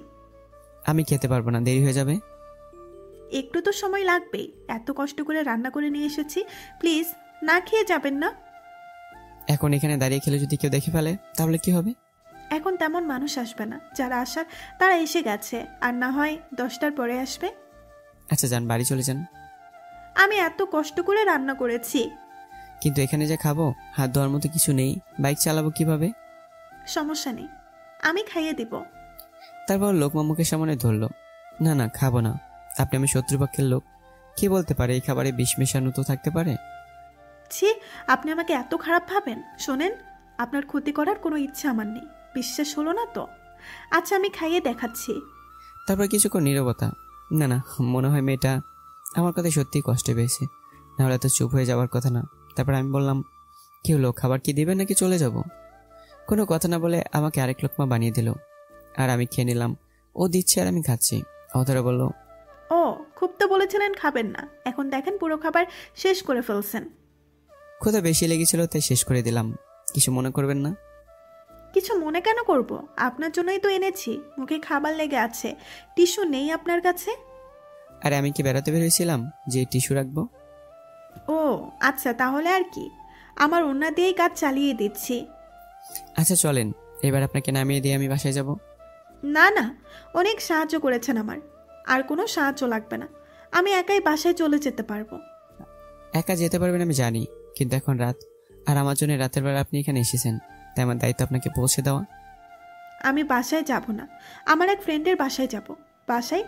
আমি খেতে পারবো না, দেরি হয়ে যাবে। একটু তো সময় লাগবেই, এত কষ্ট করে রান্না করে নিয়ে এসেছি, প্লিজ না খেয়ে যাবেন না। এখন এখানে দাঁড়িয়ে খেলে যদি কেউ দেখে ফেলে তাহলে কি হবে? এখন তেমন মানুষ আসবে না, যারা আসার তারা এসে গেছে, আর না হয় 10টার পরে আসবে। আচ্ছা যান, বাড়ি চলে যান। আমি এত কষ্ট করে রান্না করেছি। কিন্তু এখানে যে খাবো, হাত ধোয়ার মতো কিছু নেই, বাইক চালাবো কিভাবে? সমস্যা নেই, আমি খাইয়ে দিব। তারপর লোকমা মুখের সামনে ধরলো, না না খাবো না, আপনি আমি শত্রুপক্ষের লোক, কি বলতে পারে এই খাবারে বিষ মেশানো তো থাকতে পারে। ছি, আপনি আমাকে এত খারাপ ভাবেন? শোনেন, আপনার ক্ষতি করার কোনো ইচ্ছা আমার নেই। বিশ্বাস হলো না তো? আচ্ছা আমি খাইয়ে দেখাচ্ছি। তারপর কিছুক্ষণ নীরবতা। না না, মনে হয় মেয়েটা আমার কথায় সত্যিই কষ্ট পেয়েছে, নাহলে তো চুপ হয়ে যাওয়ার কথা না। তারপর আমি বললাম, কি হলো, খাবার কি দিবেন নাকি চলে যাব? কোনো কথা না বলে আমাকে আরেক লোকমা বানিয়ে দিল, আর আমি খেয়ে নিলাম। ও দিচ্ছে আর আমি খাচ্ছি। অধরা বলল, ও খুব তো বলেছিলেন খাবেন না, এখন দেখেন পুরো খাবার শেষ করে ফেলছেন। ক্ষুধা বেশি লেগেছিল তাই শেষ করে দিলাম, কিছু মনে করবেন না। কিছু মনে কেন করব, আপনার জন্যই তো এনেছি। মুখে খাবার লেগে আছে, টিস্যু নেই আপনার কাছে? আরে আমি কি বেড়াতে বেরিয়েছিলাম যে টিস্যু রাখবো? ও আচ্ছা, তাহলে আর কি, আমার ওড়না দিয়েই কাজ চালিয়ে দিচ্ছি। আচ্ছা চলেন, এবার আপনাকে নামিয়ে দিয়ে আমি বাসায় যাব। না না, অনেক সাহায্য করেছেন আমার, আর কোনো সাহায্য লাগবে না, আমি একাই বাসায় চলে যেতে পারবো। একা যেতে পারবেন আমি জানি, কিন্তু এখন রাত, আর আমার জন্য রাতের বেলা আপনি এখানে এসেছেন, তাই আমার দায়িত্ব আপনাকে পৌঁছে দেওয়া। আমি বাসায় যাব না, আমার এক ফ্রেন্ডের বাসায় যাব। বাসায়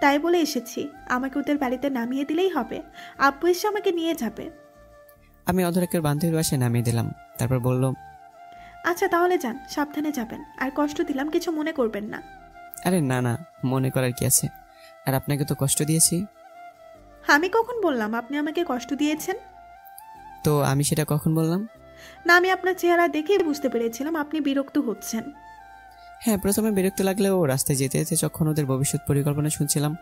তাই বলে এসেছি, আমাকে ওদের বাড়িতে নামিয়ে দিলেই হবে, আব্বু এসে আমাকে নিয়ে যাবে। আমি অধরাকের বান্ধবীর বাসায় নামিয়ে দিলাম। তারপর বলল, আচ্ছা তাহলে যান, সাবধানে যাবেন, আর কষ্ট দিলাম কিছু মনে করবেন না। আরে না না, মনে করার কি আছে, আর আপনাকে তো কষ্ট দিয়েছি। আমি কখন বললাম আপনি আমাকে কষ্ট দিয়েছেন? তো আমি সেটা কখন বললাম? না, আমি আপনার চেহারা দেখেই বুঝতে পেরেছিলাম আপনি বিরক্ত হচ্ছেন। হ্যাঁ, প্রথমে বিরক্ত লাগলেও রাস্তায় যেতে যেতে যখন ওদের ভবিষ্যৎ পরিকল্পনা শুনছিলাম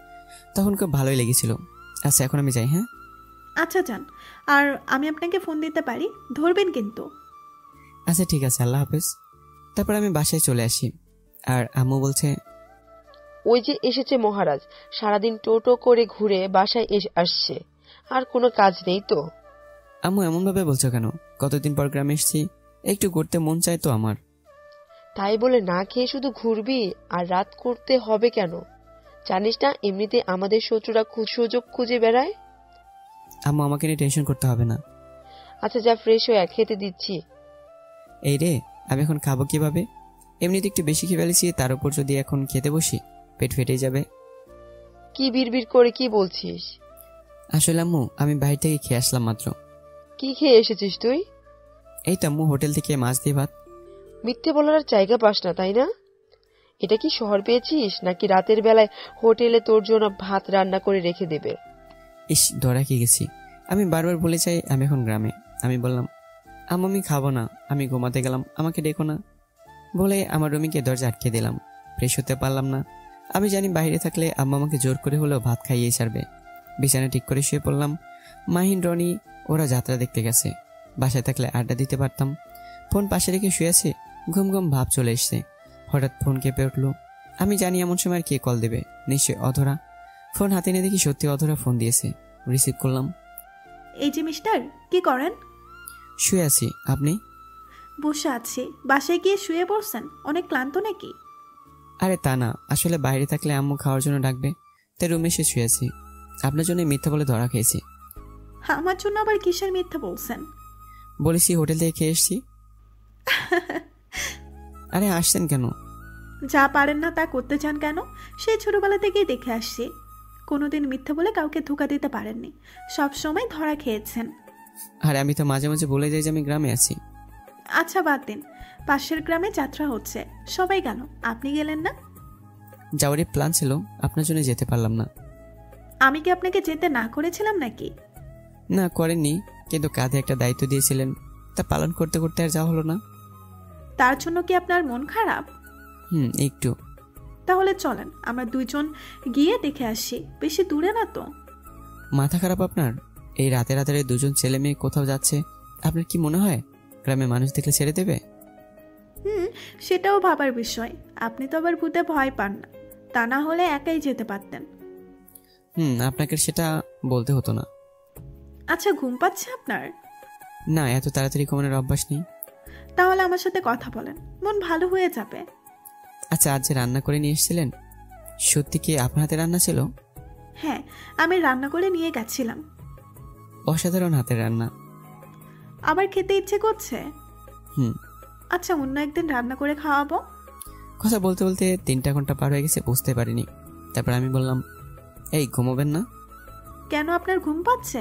তখন খুব ভালোই লেগেছিল। আচ্ছা এখন আমি যাই, হ্যাঁ? আচ্ছা যান। আর আমি আপনাকে ফোন দিতে পারি, ধরবেন কিন্তু। আচ্ছা ঠিক আছে, আল্লাহ হাফেজ। তারপর আমি বাসায় চলে আসি, আর আম্মু বলছে, ওই যে এসেছে মহারাজ, সারাদিন টোটো করে ঘুরে বাসায় আসছে, আর কোনো কাজ নেই তো? আম্মু এমনভাবে বলছো কেন? কতদিন পর গ্রামে এসেছি, একটু ঘুরতে মন চাই তো আমার। তাই বলে না খেয়ে শুধু ঘুরবি আর রাত করতে হবে কেন? জানিস না এমনিতে আমাদের শত্রুরা সুযোগ খুঁজে বেড়ায়। আম্মু আমাকে নিয়ে টেনশন করতে হবে না। আচ্ছা যা, ফ্রেশ হয়ে খেতে দিচ্ছি। এই রে, আমি এখন খাবো কিভাবে? এমনিতে একটু বেশি খেয়ে ফেলেছি, তার উপর যদি এখন খেতে বসি পেট ফেটে যাবে। কি বিড়বিড় করে কি বলছিস? আসলে আম্মু আমি বাইরে থেকে খেয়ে আসলাম মাত্র। কি খেয়ে এসেছিস তুই? এই তো আম্মু, হোটেল থেকে মাছ দিয়ে ভাত। মিথ্যে বলার জায়গা পাস না তাই না? এটা কি শহর পেয়েছিস নাকি রাতের বেলায় হোটেলে তোর জন্য ভাত রান্না করে রেখে দেবে? ইস, ধরা খেয়ে গেছি। আমি বারবার বলে চাই আমি এখন গ্রামে। আমি বললাম, আম্মু আমি খাবো না, আমি ঘুমাতে গেলাম, আমাকে ডেকো না বলে আমার রুমে দরজা আটকে দিলাম। ফ্রেশ হতে পারলাম না। আমি জানি বাইরে থাকলে আম্মা আমাকে জোর করে হলেও ভাত খাইয়ে ছাড়বে। বিছানা ঠিক করে শুয়ে পড়লাম। মাহিন, রনি ওরা যাত্রা দেখতে গেছে। বাসায় থাকলে আড্ডা দিতে পারতাম। ফোন পাশে রেখে শুয়ে আছে, ঘুম ঘুম ভাব চলে এসছে। হঠাৎ ফোন কেঁপে উঠলো। আমি জানি এমন সময় আর কে কল দেবে, নিশ্চয়ই অধরা। ফোন হাতে নিয়ে দেখি সত্যি অধরা ফোন দিয়েছে। রিসিভ করলাম। এই যে মিস্টার, কি করেন? শুয়ে আছি, আপনি? বসে আছি। বাসায় গিয়ে শুয়ে পড়ছেন? অনেক ক্লান্ত নাকি? আরে তা না, আসলে বাইরে থাকলে আম্মু খাওয়ার জন্য ডাকবে, তাই রুমে এসে শুয়ে আছি। আপনার জন্য মিথ্যা বলে ধরা খেয়েছি। আমার জন্য আবার কিসের মিথ্যা বলছেন? বলেছি হোটেল থেকে খেয়ে এসছি। আরে আসছেন কেন? যা পারেন না তা করতে চান কেন? সেই ছোটবেলা থেকেই দেখে আসছি, কোনোদিন মিথ্যা বলে কাউকে ধোকা দিতে পারেননি, সব সময় ধরা খেয়েছেন। আরে আমি তো মাঝে মাঝে বলে যাই যে আমি গ্রামে আছি। আচ্ছা বাদ দিন, পাশের গ্রামে যাত্রা হচ্ছে, সবাই গেল, আপনি গেলেন না? যাওয়ারই প্ল্যান ছিল, আপনার জন্য যেতে পারলাম না। আমি কি আপনাকে যেতে না করেছিলাম নাকি? না করেননি, কিন্তু কাঁধে একটা দায়িত্ব দিয়েছিলেন, তা পালন করতে করতে আর যাওয়া হলো না। তার জন্য কি আপনার মন খারাপ? একটু। তাহলে চলেন আমরা দুইজন গিয়ে দেখে আসি, বেশি দূরে না তো। মাথা খারাপ আপনার? এই রাতে রাতে দুজন ছেলে মেয়ে কোথাও যাচ্ছে, আপনার কি মনে হয় গ্রামে মানুষ দেখলে ছেড়ে দেবে? সেটাও ভাবার বিষয়। আপনি তো আবার ভূতে ভয় পান না, তা না হলে একাই যেতে পারতেন। আপনাকে সেটা বলতে হতো না। আচ্ছা ঘুম পাচ্ছে আপনার? না, এত তাড়াতাড়ি ঘুমানোর অভ্যাস নেই। তাহলে আমার সাথে কথা বলেন, মন ভালো হয়ে যাবে। আচ্ছা, আজ যে রান্না করে নিয়ে এসেছিলেন, সত্যি কি আপনার হাতে রান্না ছিল? হ্যাঁ, আমি রান্না করে নিয়ে গেছিলাম। অসাধারণ হাতের রান্না। আবার খেতে ইচ্ছে করছে? হুম। আচ্ছা অন্য একদিন রান্না করে খাওয়াবো। কথা বলতে বলতে 3টা ঘন্টা পার হয়ে গেছে, বুঝতে পারিনি। তারপর আমি বললাম, এই ঘুমোবেন না? কেন, আপনার ঘুম পাচ্ছে?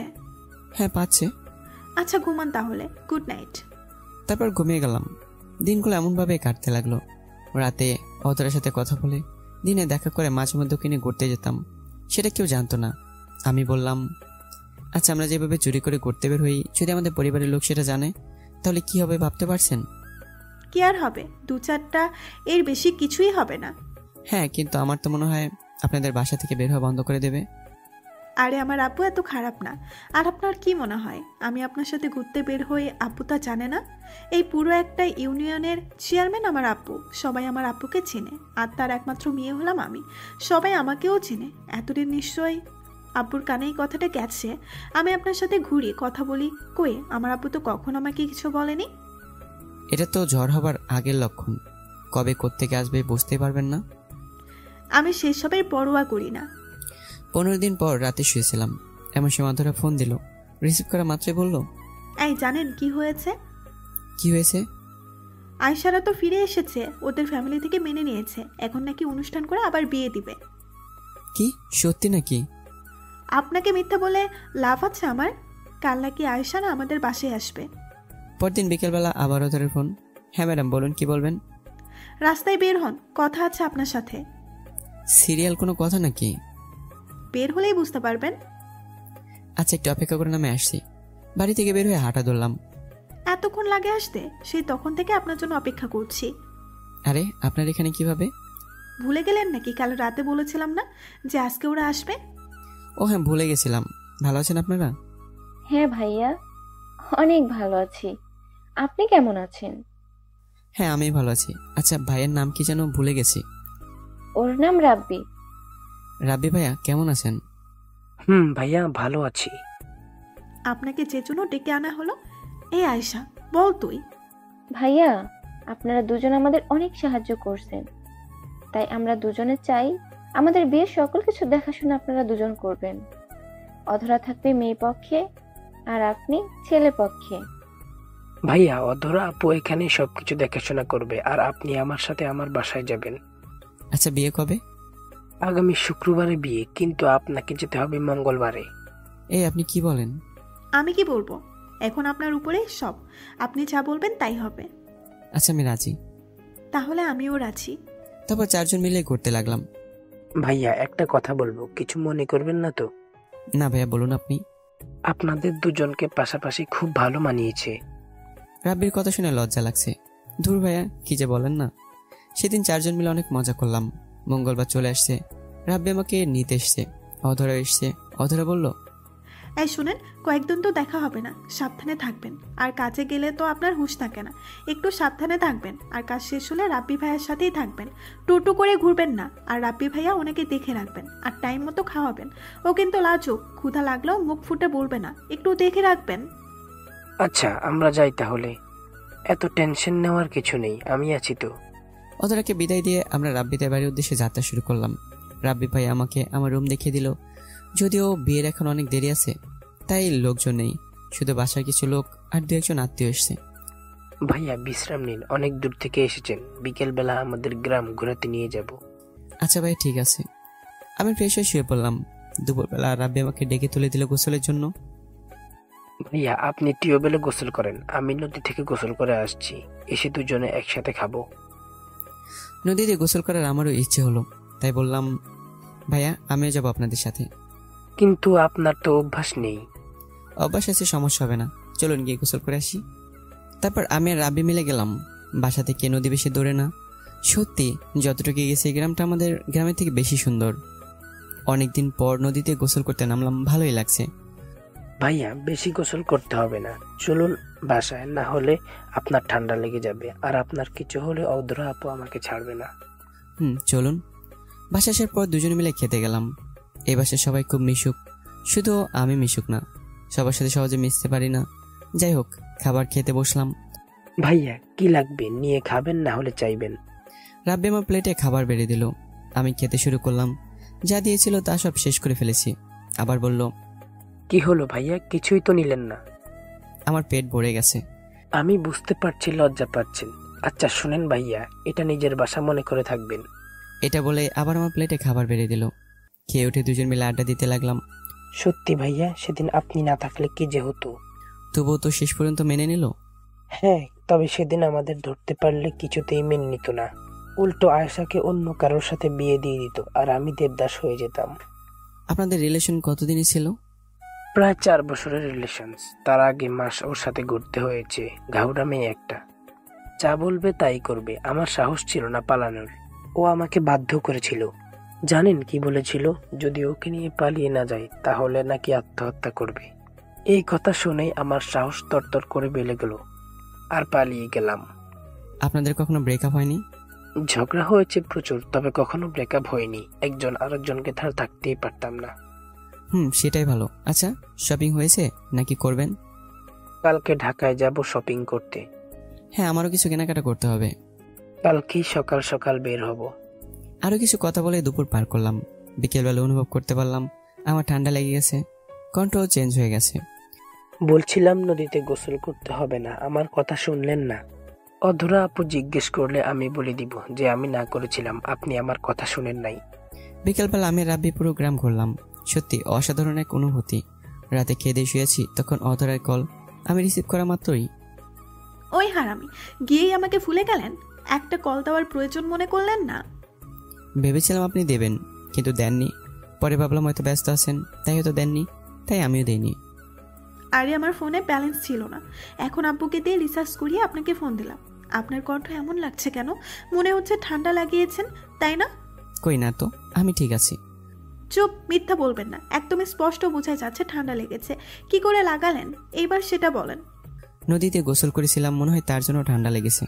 হ্যাঁ পাচ্ছে। আচ্ছা ঘুমান তাহলে, গুড নাইট। তারপর ঘুমিয়ে গেলাম। দিনগুলো এমনভাবে কাটতে লাগলো। রাতে অতটার সাথে কথা বলে, দিনে দেখা করে মাঝে মধ্যে কিনে ঘুরতে যেতাম, সেটা কেউ জানতো না। আমি বললাম, আচ্ছা আমরা যেভাবে চুরি করে ঘুরতে বের হই, যদি আমাদের পরিবারের লোক সেটা জানে তাহলে কি হবে ভাবতে পারছেন? কি আর হবে, 2-4টা, এর বেশি কিছুই হবে না। হ্যাঁ, কিন্তু আমার তো মনে হয় আপনাদের বাসা থেকে বের হওয়া বন্ধ করে দেবে। আরে আমার আব্বু এত খারাপ না। আর আপনার কি মনে হয় আমি আপনার সাথে ঘুরতে বের হয়ে আব্বু তা জানে না? এই পুরো একটা ইউনিয়নের চেয়ারম্যান আমার আব্বু, সবাই আমার আব্বুকে চেনে, আর তার একমাত্র মেয়ে হলাম আমি, সবাই আমাকেও চেনে। এতদিন নিশ্চয়ই আব্বুর কানে এই কথাটা গেছে আমি আপনার সাথে ঘুরি, কথা বলি। কই, আমার আব্বু তো কখনো আমাকে কিছু বলেনি। এটা তো ঝড় হবার আগের লক্ষণ, কবে কোত্থেকে আসবে বুঝতে পারবেন না। আমি সেসবের পরোয়া করি না। 15 দিন পর রাতে শুয়েছিলাম, এমন সময় অধরা ফোন দিল। রিসিভ করা মাত্রই বলল, এই জানেন কি হয়েছে? কি হয়েছে? আয়শারা তো ফিরে এসেছে, ওদের ফ্যামিলি থেকে মেনে নিয়েছে, এখন নাকি অনুষ্ঠান করে আবার বিয়ে দিবে। কি সত্যি নাকি? আপনাকে মিথ্যা বলে লাভ আছে আমার? কাল নাকি আয়শারা আমাদের বাসায় আসবে। পরদিন বিকেলবেলা আবার অধরের ফোন। হ্যাঁ ম্যাডাম বলুন, কি বলবেন? রাস্তায় বের হন, কথা আছে আপনার সাথে। সিরিয়াল কোনো কথা নাকি? বের হলেই বুঝতে পারবেন। আচ্ছা একটু অপেক্ষা করে আমি আসছি। বাড়ি থেকে বের হয়ে হাঁটা ধরলাম। এতক্ষণ লাগে আসতে? সেই তখন থেকে আপনার জন্য অপেক্ষা করছি। আরে আপনার এখানে কিভাবে? ভুলে গেলেন নাকি? কাল রাতে বলেছিলাম না যে আজকে ওরা আসবে? ও হ্যাঁ, ভুলে গেছিলাম। ভালো আছেন আপনারা? হ্যাঁ ভাইয়া, অনেক ভালো আছি। আপনি কেমন আছেন? হ্যাঁ, আমি ভালো আছি। আচ্ছা, ভাইয়ের নাম কি যেন ভুলে গেছি। ওর নাম রাব্বি। রাব্বি ভাইয়া কেমন আছেন? ভাইয়া ভালো আছি। আপনাকে যে জন্য ডেকে আনা হলো, এই আয়শা বল তুই। ভাইয়া, আপনারা দুজন আমাদের অনেক সাহায্য করছেন, তাই আমরা দুজনে চাই আমাদের বিয়ের সকল কিছু দেখাশোনা আপনারা দুজন করবেন। অধরা থাকবে মেয়ে পক্ষে আর আপনি ছেলে পক্ষে। ভাইয়া, অধরা আপু এখানে সবকিছু দেখাশোনা করবে, আর আপনি আমার সাথে আমার বাসায় যাবেন। আচ্ছা, বিয়ে কবে? আগামী শুক্রবারে বিয়ে, কিন্তু আপনাকে যেতে হবে মঙ্গলবারে। এই আপনি কি বলেন? আমি কি বলবো? এখন আপনার উপরে সব, আপনি যা বলবেন তাই হবে। আচ্ছা, আমি রাজি। তাহলে আমিও রাজি। তারপর 4 জন মিলে ঘুরতে লাগলাম। ভাইয়া, একটা কথা বলবো, কিছু মনে করবেন না তো? না ভাইয়া, বলুন আপনি। আপনাদের দুজনকে পাশাপাশি খুব ভালো মানিয়েছে। রাব্বির কথা শুনে লজ্জা লাগছে। ধুর ভাইয়া, কি যে বলেন না। সেদিন 4 জন মিলে অনেক মজা করলাম। মঙ্গলবার চলে আসছে, রাব্বি আমাকে নিতে এসছে, অধরা এসছে। অধরা বলল, এই শুনেন, কয়েকদিন তো দেখা হবে না, সাবধানে থাকবেন। আর কাজে গেলে তো আপনার হুঁশ থাকে না, একটু সাবধানে থাকবেন। আর কাজ শেষ হলে রাব্বি ভাইয়ার সাথেই থাকবেন, টুটু করে ঘুরবেন না। আর রাব্বি ভাইয়া ওনাকে দেখে রাখবেন, আর টাইম মতো খাওয়াবেন। ও কিন্তু লাজুক, ক্ষুধা লাগলেও মুখ ফুটে বলবে না, একটু দেখে রাখবেন। আচ্ছা, আমরা যাই তাহলে। এত টেনশন নেওয়ার কিছু নেই, আমি আছি তো। অধরাকে বিদায় দিয়ে আমরা রাব্বিদের বাড়ির উদ্দেশ্যে যাত্রা শুরু করলাম। রাব্বি ভাই আমাকে আমার রুম দেখিয়ে দিল। যদিও বিয়ের এখন অনেক দেরি আছে, তাই লোকজন নেই, শুধু বাসার কিছু লোক আর 2-1 আত্মীয় এসছে। ভাইয়া বিশ্রাম নিন, অনেক দূর থেকে এসেছেন, বিকেল বেলা আমাদের গ্রাম ঘোরাতে নিয়ে যাব। আচ্ছা ভাই, ঠিক আছে। আমি ফ্রেশ হয়ে শুয়ে পড়লাম। দুপুরবেলা রাব্বি আমাকে ডেকে তুলে দিল গোসলের জন্য। ভাইয়া, আপনি টিউবওয়েলে গোসল করেন, আমি নদী থেকে গোসল করে আসছি, এসে দুজনে একসাথে খাবো। নদীতে গোসল করার আমারও ইচ্ছে হলো, তাই বললাম, ভাইয়া আমিও যাবো আপনাদের সাথে। কিন্তু আপনার তো অভ্যাস নেই। অভ্যাস আছে, সমস্যা হবে না, চলুন গিয়ে গোসল করে আসি। তারপর আমি আর রাব্বি মিলে গেলাম। বাসা থেকে নদী বেশি দূরে না। সত্যি যতটুকু গেছে, এই গ্রামটা আমাদের গ্রামের থেকে বেশি সুন্দর। অনেকদিন পর নদীতে গোসল করতে নামলাম, ভালোই লাগছে। ভাইয়া, বেশি গোসল করতে হবে না, চলুন বাসায়, না হলে আপনার ঠান্ডা লেগে যাবে, আর আপনার কিছু হলে অধরা আপু আমাকে ছাড়বে না। চলুন। বাসা আসার পর দুজনে মিলে খেতে গেলাম। এই বাসায় সবাই খুব মিশুক, শুধু আমি মিশুক না, সবার সাথে সহজে মিশতে পারি না। যাই হোক, খাবার খেতে বসলাম। ভাইয়া, কি লাগবে নিয়ে খাবেন, না হলে চাইবেন? রাব্বি আমার প্লেটে খাবার বেড়ে দিল। আমি খেতে শুরু করলাম। যা দিয়েছিল তা সব শেষ করে ফেলেছি। আবার বলল, কি হলো ভাইয়া, কিছুই তো নিলেন না? আমার পেট ভরে গেছে। আমি বুঝতে পারছি লজ্জা পাচ্ছেন। আচ্ছা শুনেন ভাইয়া, এটা নিজের বাসা মনে করে থাকবেন। এটা বলে আবার আমার প্লেটে খাবার বেড়ে দিল। খেয়ে উঠে দুজন মিলে আড্ডা দিতে লাগলাম। সত্যি ভাইয়া, সেদিন আপনি না থাকলে কি যে হতো। তবুও তো শেষ পর্যন্ত মেনে নিল। হ্যাঁ, তবে সেদিন আমাদের ধরতে পারলে কিছুতেই মেনে নিত না, উল্টো আয়েশাকে অন্য কারোর সাথে বিয়ে দিয়ে দিত, আর আমি দেবদাস হয়ে যেতাম। আপনাদের রিলেশন কতদিনই ছিল? প্রায় 4 বছরের রিলেশন। তার আগে মাস ওর সাথে ঘুরতে হয়েছে, ঘাউড়া মেয়ে একটা, যা বলবে তাই করবে। আমার সাহস ছিল না পালানোর, ও আমাকে বাধ্য করেছিল। জানেন কি বলেছিল? যদি ওকে নিয়ে পালিয়ে না যায় তাহলে নাকি আত্মহত্যা করবে। এই কথা শুনেই আমার সাহস তরতর করে বেড়ে গেল, আর পালিয়ে গেলাম। আপনাদের কখনো ব্রেকআপ হয়নি? ঝগড়া হয়েছে প্রচুর, তবে কখনো ব্রেকআপ হয়নি। একজন আরেকজনকে ছাড়া থাকতেই পারতাম না। সেটাই ভালো। আচ্ছা, শপিং হয়েছে নাকি করবেন? কালকে ঢাকায় যাব শপিং করতে। হ্যাঁ, আমারও কিছু কেনাকাটা করতে হবে। কালকেই সকাল সকাল বের হব। আরো কিছু কথা বলে দুপুর পার করলাম। বিকেলবেলা অনুভব করতে পারলাম আমার ঠান্ডা লেগে গেছে, কণ্ঠ চেঞ্জ হয়ে গেছে। বলছিলাম নদীতে গোসল করতে হবে না, আমার কথা শুনলেন না। অধরা আপু জিজ্ঞেস করলে আমি বলে দিব যে আমি না করেছিলাম, আপনি আমার কথা শুনেন নাই। বিকেলবেলা আমি রাব্বি পুরো গ্রাম ঘুরলাম। সত্যি অসাধারণ এক অনুভূতি। রাতে খেয়ে দিয়ে শুয়েছি, তখন অধরার কল। আমি রিসিভ করা মাত্রই, ওই হারামি, গিয়েই আমাকে ভুলে গেলেন? একটা কল দেওয়ার প্রয়োজন মনে করলেন না? ভেবেছিলাম আপনি দেবেন, কিন্তু দেননি। পরে ভাবলাম হয়তো ব্যস্ত আছেন, তাই হয়তো দেননি, তাই আমিও দেইনি। আরে আমার ফোনে ব্যালেন্স ছিল না, এখন আব্বুকে দিয়ে রিচার্জ করিয়ে আপনাকে ফোন দিলাম। আপনার কণ্ঠ এমন লাগছে কেন? মনে হচ্ছে ঠান্ডা লাগিয়েছেন, তাই না? কই না তো, আমি ঠিক আছি। চুপ, মিথ্যা বলবেন না। একদমই স্পষ্ট বোঝা যাচ্ছে ঠান্ডা লেগেছে। কি করে লাগালেন এইবার সেটা বলেন। নদীতে গোসল করেছিলাম, মনে হয় তার জন্য ঠান্ডা লেগেছে।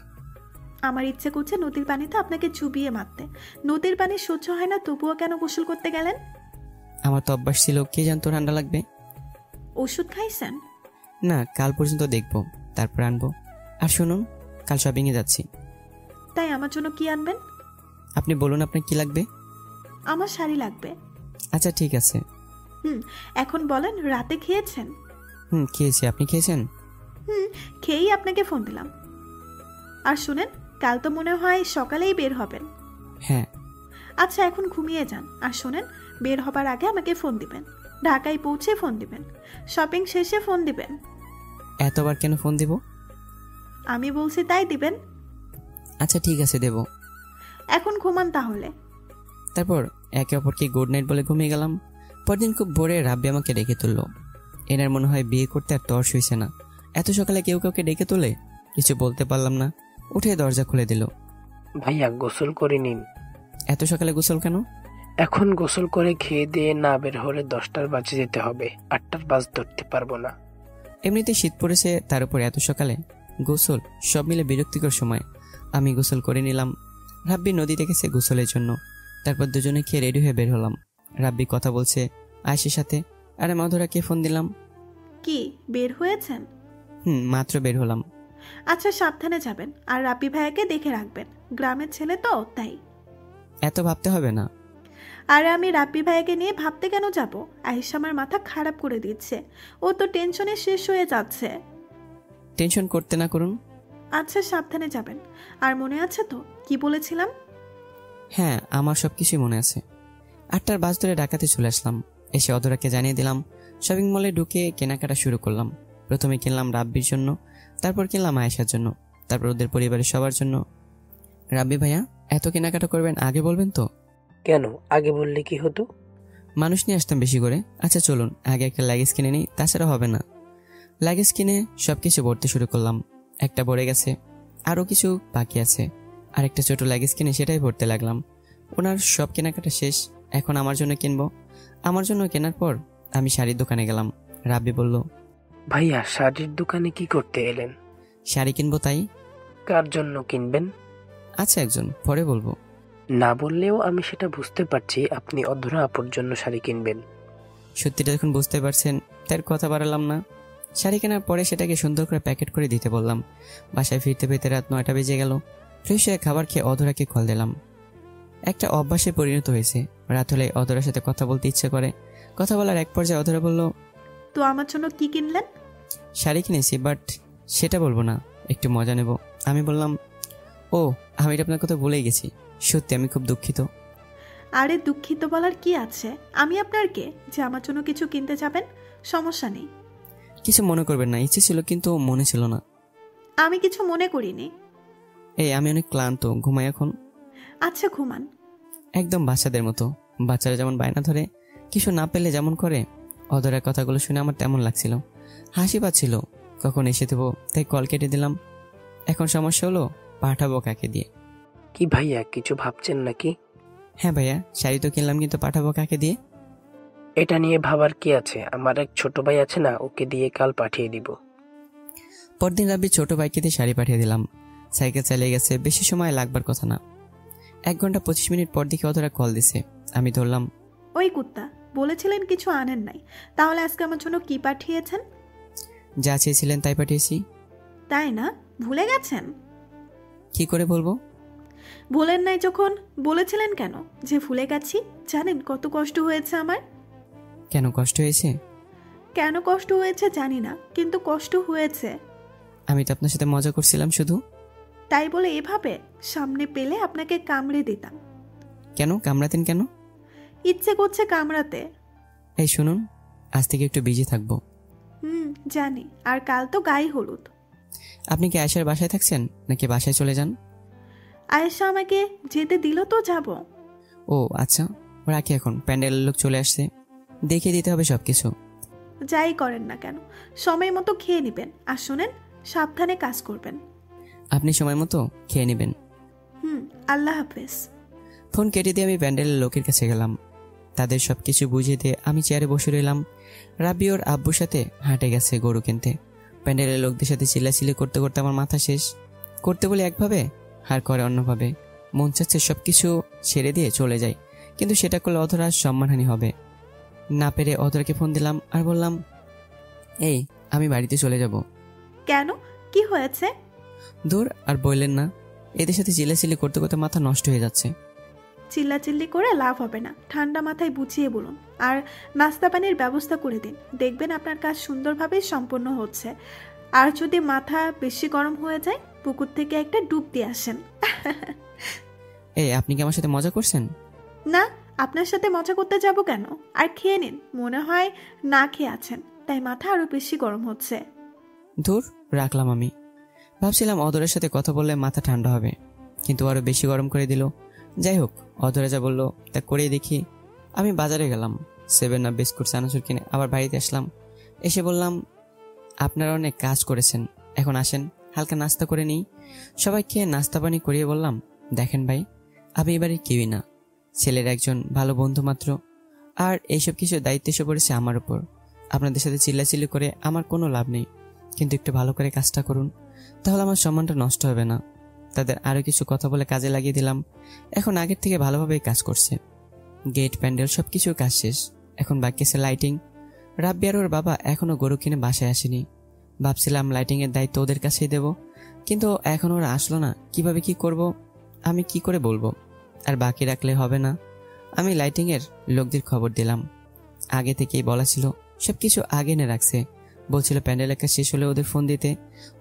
আমার ইচ্ছে করছে নদীর পানিতে আপনাকে চুবিয়ে মারতে। নদীর পানি সহ্য হয় না, তবুও কেন গোসল করতে গেলেন? আমার তো অভ্যাস ছিল, কে জানতো ঠান্ডা লাগবে। ওষুধ খাইছেন? না, কাল পর্যন্ত দেখবো, তারপর আনবো। আর শুনুন, কাল শপিংয়ে যাচ্ছি। তাই আমার জন্য কি আনবেন? আপনি বলুন আপনার কি লাগবে। আমার শাড়ি লাগবে। আচ্ছা ঠিক আছে। এখন বলেন, রাতে খেয়েছেন? খেয়েছি, আপনি খেয়েছেন? খেয়েই আপনাকে ফোন দিলাম। আর শুনেন, কাল তো মনে হয় সকালেই বের হবেন। হ্যাঁ। আচ্ছা এখন ঘুমিয়ে যান। আর শোনেন, বের হবার আগে আমাকে ফোন দিবেন। ঢাকায় পৌঁছে ফোন দিবেন, শপিং শেষে ফোন দিবেন। এতবার কেন ফোন দিব? আমি বলছি তাই দিবেন। আচ্ছা ঠিক আছে, দেব। এখন ঘুমান তাহলে। তারপর একে অপরকে গুড নাইট বলে ঘুমিয়ে গেলাম। পরদিন খুব ভোরে রাব্বি আমাকে ডেকে তুললো। এনার মনে হয় বিয়ে করতে আর তর্স হইছে না, এত সকালে কেউ কাউকে ডেকে তোলে। কিছু বলতে পারলাম না, উঠে দরজা খুলে দিল। ভাইয়া গোসল করে নিন। এত সকালে গোসল কেন? এখন গোসল করে খেয়ে দিয়ে না বের হলে 10টার বাজে যেতে হবে, 8টার বাস ধরতে পারবো না। এমনিতে শীত পড়েছে, তার উপর এত সকালে গোসল, সব মিলে বিরক্তিকর সময়। আমি গোসল করে নিলাম। রাব্বি নদীতে গেছে গোসলের জন্য। তারপর দুজনে খেয়ে রেডি হয়ে বের হলাম। রাব্বি কথা বলছে আয়েশের সাথে, আর আমি অধরাকে ফোন দিলাম। কি বের হয়েছেন? মাত্র বের হলাম। আচ্ছা সাবধানে যাবেন, আর রাব্বি ভাইয়াকে দেখে রাখবেন। গ্রামের ছেলে তো, তাই। এত ভাবতে হবে না। আরে আমি রাব্বি ভাইয়াকে নিয়ে ভাবতে কেন যাব? আয়েশা আমার মাথা খারাপ করে দিচ্ছে। ও তো টেনশনে শেষ হয়ে যাচ্ছে। টেনশন করতে না করুন। আচ্ছা সাবধানে যাবেন। আর মনে আছে তো কি বলেছিলাম? হ্যাঁ, আমার সবকিছুই মনে আছে। 8টার বাস ধরে ঢাকাতে চলে আসলাম। এসে অধরাকে জানিয়ে দিলাম। শপিং মলে ঢুকে কেনাকাটা শুরু করলাম। প্রথমে কিনলাম রাব্বির জন্য, তারপর কিনলাম আয়েশার জন্য, তারপর ওদের পরিবারের সবার জন্য। রাব্বি ভাইয়া, এত কেনাকাটা করবেন আগে বলবেন তো? কেন, আগে বললে কি হতো? মানুষ নিয়ে আসতাম বেশি করে। আচ্ছা চলুন আগে একটা লাগেজ কিনে নিই, তাছাড়া হবে না। লাগেজ কিনে সবকিছু ভরতে শুরু করলাম। একটা ভরে গেছে, আরো কিছু বাকি আছে। আর একটা ছোট লাগেজ কিনে সেটাই ভরতে লাগলাম। ওনার সব কেনাকাটা শেষ, এখন আমার জন্য কিনবো। আমার জন্য কেনার পর আমি শাড়ির দোকানে গেলাম। রাব্বি বলল, ভাইয়া শাড়ির দোকানে কি করতে এলেন? শাড়ি কিনবো। তাই? কার জন্য কিনবেন? আচ্ছা একজন, পরে বলবো। না বললেও আমি সেটা বুঝতে পারছি, আপনি অধরা আপুর জন্য শাড়ি কিনবেন। সত্যিটা যখন বুঝতে পারছেন তার কথা বাড়ালাম না। শাড়ি কেনার পরে সেটাকে সুন্দর করে প্যাকেট করে দিতে বললাম। বাসায় ফিরতে ফিরতে রাত 9টা বেজে গেল। ফ্রেশ হয়ে খাবার খেয়ে অধরাকে কল দিলাম। একটা অভ্যাসে পরিণত হয়েছে, রাত হলে অধরার সাথে কথা বলতে ইচ্ছে করে। কথা বলার এক পর্যায়ে অধরা বলল, তো আমার জন্য কি কিনলেন? শাড়ি কিনেছি, বাট সেটা বলবো না, একটু মজা নেব। আমি বললাম, ও আমি আপনার কথা ভুলেই গেছি, সত্যি আমি খুব দুঃখিত। আরে দুঃখিত বলার কি আছে? আমি আপনার কে যে আমার জন্য কিছু কিনতে যাবেন? সমস্যা নেই। কিছু মনে করবেন না, ইচ্ছে ছিল কিন্তু মনে ছিল না। আমি কিছু মনে করিনি। এই আমি অনেক ক্লান্ত, ঘুমাই এখন। আচ্ছা ঘুমান। একদম বাচ্চাদের মতো। বাচ্চারা যেমন বায়না ধরে, কিছু না পেলে যেমন করে, অধরার কথাগুলো শুনে আমার তেমন লাগছিল। হাসি পাচ্ছিল, কখন এসে দেবো, তাই কল কেটে দিলাম। এখন সমস্যা হলো, পাঠাবো কাকে দিয়ে? কি ভাইয়া, কিছু ভাবছেন নাকি? হ্যাঁ ভাইয়া, শাড়ি তো কিনলাম, কিন্তু পাঠাবো কাকে দিয়ে? এটা নিয়ে ভাবার কি আছে, আমার এক ছোট ভাই আছে না, ওকে দিয়ে কাল পাঠিয়ে দিব। পরদিন রাব্বি ছোট ভাইকে দিয়ে শাড়ি পাঠিয়ে দিলাম। সাইকেল চালিয়ে গেছে, বেশি সময় লাগবার কথা না। 1 ঘন্টা 25 মিনিট পর দিকে অধরা কল দিছে। আমি ধরলাম। ওই কুত্তা, বলেছিলেন কিছু আনেন নাই, তাহলে আজকে আমার জন্য কি পাঠিয়েছেন? যা চেয়েছিলেন তাই পাঠিয়েছি। তাই না? ভুলে গেছেন? কি করে বলবো? ভুলেন নাই যখন বলেছিলেন কেন যে ভুলে গেছি? জানেন কত কষ্ট হয়েছে আমার? কেন কষ্ট হয়েছে? কেন কষ্ট হয়েছে জানি না, কিন্তু কষ্ট হয়েছে। আমি তো আপনার সাথে মজা করছিলাম শুধু। তাই বলে এভাবে সামনে পেলে আপনাকে কামড়ে দিতাম। কেন কামড়াতেন কেন? ইচ্ছে করছে কামড়াতে। এই শুনুন, আজ থেকে একটু বিজি থাকবো। জানি, আর কাল তো গায়ে হলুদ। আপনি কি আয়েশার বাসায় থাকছেন নাকি বাসায় চলে যান? আয়েশা আমাকে যেতে দিল তো যাব। ও আচ্ছা, রাখি এখন, প্যান্ডেলের লোক চলে আসছে, দেখিয়ে দিতে হবে সবকিছু। যাই করেন না কেন সময় মতো খেয়ে নেবেন, আর শোনেন সাবধানে কাজ করবেন। আপনি সময় মতো খেয়ে নেবেন। আল্লাহ হাফেজ। ফোন কেটে দিয়ে আমি প্যান্ডেলের লোকের কাছে গেলাম। তাদের সব কিছু বুঝিয়ে দিয়ে আমি চেয়ারে বসে রইলাম। রাব্বি ওর আব্বুর সাথে হাঁটে গেছে গরু কিনতে। প্যান্ডেলের লোকদের সাথে চিল্লাচিল্লি করতে করতে আমার মাথা শেষ। করতে বলে একভাবে, আর করে অন্যভাবে। মন চাচ্ছে সব কিছু ছেড়ে দিয়ে চলে যাই, কিন্তু সেটা করলে অধরার সম্মানহানি হবে। না পেরে অধরাকে ফোন দিলাম আর বললাম, এই আমি বাড়িতে চলে যাব। কেন, কি হয়েছে? দূর আর বললেন না, এদের সাথে চিল্লাচিল্লি করতে করতে মাথা নষ্ট হয়ে যাচ্ছে। চিল্লাচিল্লি করে লাভ হবে না, ঠান্ডা মাথায় বুঝিয়ে বলুন। আর নাস্তা পানির ব্যবস্থা করে দিন, দেখবেন আপনার কাজ সুন্দরভাবে সম্পন্ন হচ্ছে। আর যদি মাথা বেশি গরম হয়ে যায়, পুকুর থেকে একটা ডুব দিয়ে আসেন। এই আপনি কি আমার সাথে মজা করছেন? না, আপনার সাথে মজা করতে যাব কেন? আর খেয়ে নিন, মনে হয় না খেয়ে আছেন, তাই মাথা আরো বেশি গরম হচ্ছে। দূর, রাখলাম। আমি ভাবছিলাম অধরের সাথে কথা বললে মাথা ঠান্ডা হবে, কিন্তু আরো বেশি গরম করে দিল। যাই হোক, অধরে যা বললো তা করেই দেখি। আমি বাজারে গেলাম, 7 আপ বিস্কুট চানাচুর কিনে আবার বাড়িতে আসলাম। এসে বললাম, আপনারা অনেক কাজ করেছেন, এখন আসেন হালকা নাস্তা করে নিই। সবাই খেয়ে নাস্তা পানি করিয়ে বললাম, দেখেন ভাই, আমি এবারে কেউই না, ছেলের একজন ভালো বন্ধু মাত্র। আর এইসব কিছু দায়িত্ব এসে পড়েছে আমার উপর। আপনাদের সাথে চিল্লাচিল্লি করে আমার কোনো লাভ নেই, কিন্তু একটু ভালো করে কাজটা করুন, তাহলে আমার সম্মানটা নষ্ট হবে না। তাদের আরও কিছু কথা বলে কাজে লাগিয়ে দিলাম। এখন আগের থেকে ভালোভাবেই কাজ করছে। গেট, প্যান্ডেল সব কিছুর কাজ শেষ, এখন বাকি আছে লাইটিং। রাব্বি আর ওর বাবা এখনো গরু কিনে বাসায় আসেনি। ভাবছিলাম লাইটিংয়ের দায়িত্ব ওদের কাছেই দেব, কিন্তু এখন ওরা আসলো না। কিভাবে কি করব, আমি কি করে বলবো? আর বাকি রাখলে হবে না। আমি লাইটিংয়ের লোকদের খবর দিলাম। আগে থেকেই বলা ছিল, সব কিছু আগে এনে রাখছে। বলছিল প্যান্ডেলের কাজ শেষ হলে ওদের ফোন দিতে,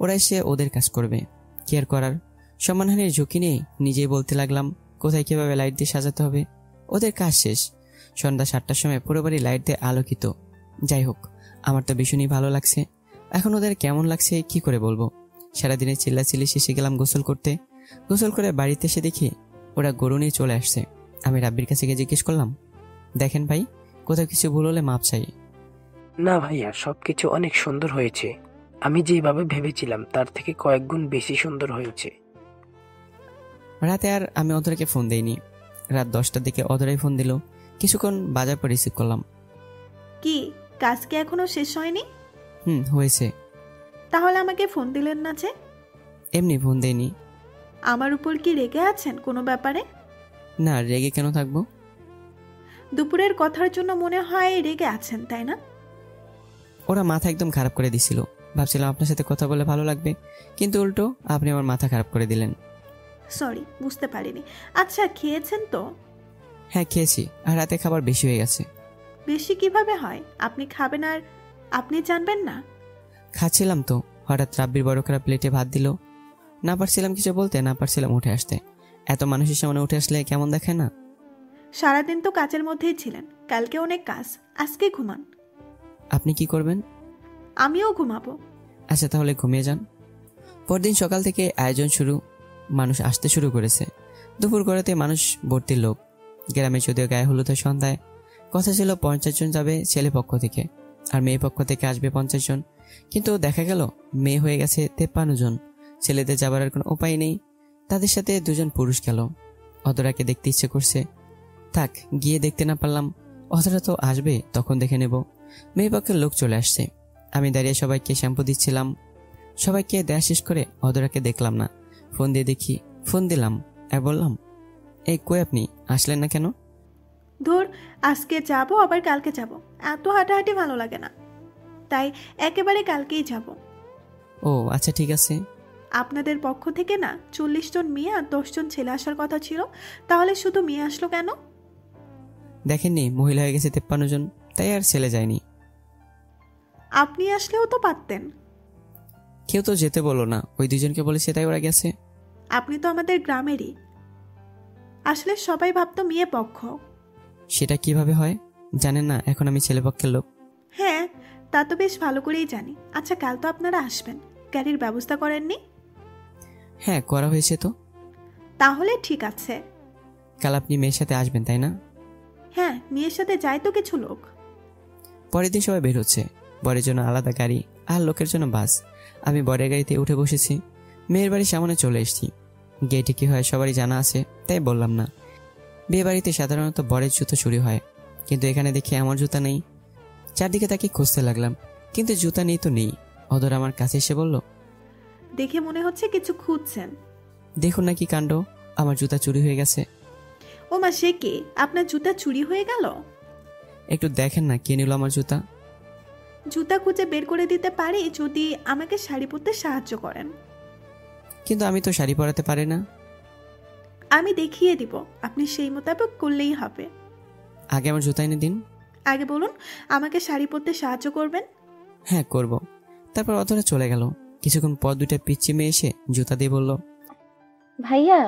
ওরা এসে ওদের কাজ করবে। কি আর করার, সম্মানহানির ঝুঁকি নিয়ে নিজেই বলতে লাগলাম কোথায় কিভাবে লাইট দিয়ে সাজাতে হবে। ওদের কাজ শেষ, সন্ধ্যা 7টার সময় পুরো বাড়ি লাইট দিয়ে আলোকিত। যাই হোক, আমার তো ভীষণই ভালো লাগছে। এখন ওদের কেমন লাগছে কি করে বলবো? সারাদিনে চিল্লাচিল্লি শেষে গেলাম গোসল করতে। গোসল করে বাড়িতে এসে দেখি ওরা গরু নিয়ে চলে আসছে। আমি রাব্বির কাছে গিয়ে জিজ্ঞেস করলাম, দেখেন ভাই, কোথাও কিছু ভুল হলে মাপ চাই। না ভাইয়া, সবকিছু অনেক সুন্দর হয়েছে। আমি যেভাবে ভেবেছিলাম তার থেকে কয়েক গুণ বেশি সুন্দর হয়েছে। রাতে আর আমি অধরাকে ফোন দেইনি। রাত 10টার দিকে অধরাই ফোন দিল। কিছুক্ষণ বাজার পর রিসিভ করলাম। কি, কাজ কি এখনো শেষ হয়নি? হয়েছে। তাহলে আমাকে ফোন দিলেন না যে? এমনি ফোন দেইনি। আমার উপর কি রেগে আছেন কোনো ব্যাপারে? না, রেগে কেন থাকবো? দুপুরের কথার জন্য মনে হয় রেগে আছেন, তাই না? ওরা মাথা একদম খারাপ করে দিছিল। ভাবছিলাম আপনার সাথে কথা বলে ভালো লাগবে, কিন্তু উল্টো আপনি আমার মাথা খারাপ করে দিলেন। সরি, বুঝতে পারিনি। আচ্ছা, খেয়েছেন তো? হ্যাঁ, খেয়েছি। আর রাতে খাবার বেশি হয়ে গেছে। বেশি কিভাবে হয়? আপনি খাবেন আর আপনি জানবেন না? খাচ্ছিলাম তো, হঠাৎ রাব্বির বড় খারাপ প্লেটে ভাত দিল। না পারছিলাম কিছু বলতে, না পারছিলাম উঠে আসতে। এত মানুষের সামনে উঠে আসলে কেমন দেখায় না? সারাদিন তো কাজের মধ্যেই ছিলেন, কালকে অনেক কাজ, আজকে ঘুমান। আপনি কি করবেন? আমিও ঘুমাবো। আচ্ছা, তাহলে ঘুমিয়ে যান। পরদিন সকাল থেকে আয়োজন শুরু। মানুষ আসতে শুরু করেছে। দুপুর গড়াতে মানুষ ভর্তি লোক। গ্রামে যদিও গায়ে হলুদ হয় সন্ধ্যায়। কথা ছিল 50 জন যাবে ছেলে পক্ষ থেকে, আর মেয়ে পক্ষ থেকে আসবে 50 জন। কিন্তু দেখা গেল মেয়ে হয়ে গেছে 53 জন। ছেলেদের যাবার আর কোনো উপায় নেই। তাদের সাথে 2 জন পুরুষ গেল। অধরাকে দেখতে ইচ্ছে করছে, থাক, গিয়ে দেখতে না পারলাম। অধরা তো আসবে, তখন দেখে নেব। মেয়ে পক্ষের লোক চলে আসছে। আমি দাঁড়িয়ে সবাইকে শ্যাম্পু দিচ্ছিলাম। সবাইকে দেয়া শেষ করে অধরাকে দেখলাম না। ফোন দিয়ে দেখি, ফোন দিলাম আর বললাম, এই কই আপনি, আসলেন না কেন? ধর, আজকে যাব আবার কালকে যাব, এত হাঁটাহাঁটি ভালো লাগে না, তাই একেবারে কালকেই যাব। ও আচ্ছা, ঠিক আছে। আপনাদের পক্ষ থেকে না 40 জন মেয়ে আর 10 জন ছেলে আসার কথা ছিল, তাহলে শুধু মেয়ে আসলো কেন? দেখেননি মহিলা হয়ে গেছে 53 জন, তাই আর ছেলে যায়নি। আপনি আসলেও তো পারতেন। কেউ তো যেতে বলো না, ওই 2 জনকে বলেছে তাই ওরা গেছে। আপনি তো আমাদের গ্রামেরই। আসলে সবাই ভাবতো মেয়ে পক্ষ। সেটা কিভাবে হয় জানেন না? এখন আমি ছেলে পক্ষের লোক। হ্যাঁ, তা তো বেশ ভালো করেই জানি। আচ্ছা, কাল তো আপনারা আসবেন, গাড়ির ব্যবস্থা করেননি? হ্যাঁ, করা হয়েছে তো। তাহলে ঠিক আছে। কাল আপনি মেয়ের সাথে আসবেন, তাই না? হ্যাঁ, মেয়ের সাথে যায় তো কিছু লোক। পরের দিন সবাই বের হচ্ছে। বরের জন্য আলাদা গাড়ি আর লোকের জন্য বাস। আমি বরের গাড়িতে উঠে বসেছি। মেয়ের বাড়ির সামনে চলে এসেছি। গেটে কি হয় সবারই জানা আছে, তাই বললাম না। বিয়ে বাড়িতে সাধারণত বরের জুতো চুরি হয়, কিন্তু এখানে দেখি আমার জুতা নেই। চারদিকে তাকে খুঁজতে লাগলাম, কিন্তু জুতা নেই তো নেই। অধরা আমার কাছে এসে বলল, দেখে মনে হচ্ছে কিছু খুঁজছেন। দেখুন না কি কাণ্ড, আমার জুতা চুরি হয়ে গেছে। ও মা, সে কে? আপনার জুতা চুরি হয়ে গেল? একটু দেখেন না কে নিল আমার জুতা। জুতা খুঁজে বের করে দিতে পারি যদি আমাকে শাড়ি পরতে সাহায্য করেন। কিন্তু আমি তো শাড়ি পরাতে পারি না। আমি দেখিয়ে দিব, আপনি সেই মোতাবেক করলেই হবে। আগে আমার জুতা এনে দিন। আগে বলুন, আমাকে শাড়ি পরতে সাহায্য করবেন? হ্যাঁ করব। তারপর অধরা চলে গেল। কিছুক্ষণ পর দুইটা পিচ্চি মেয়ে এসে জুতা দিয়ে বলল, ভাইয়া,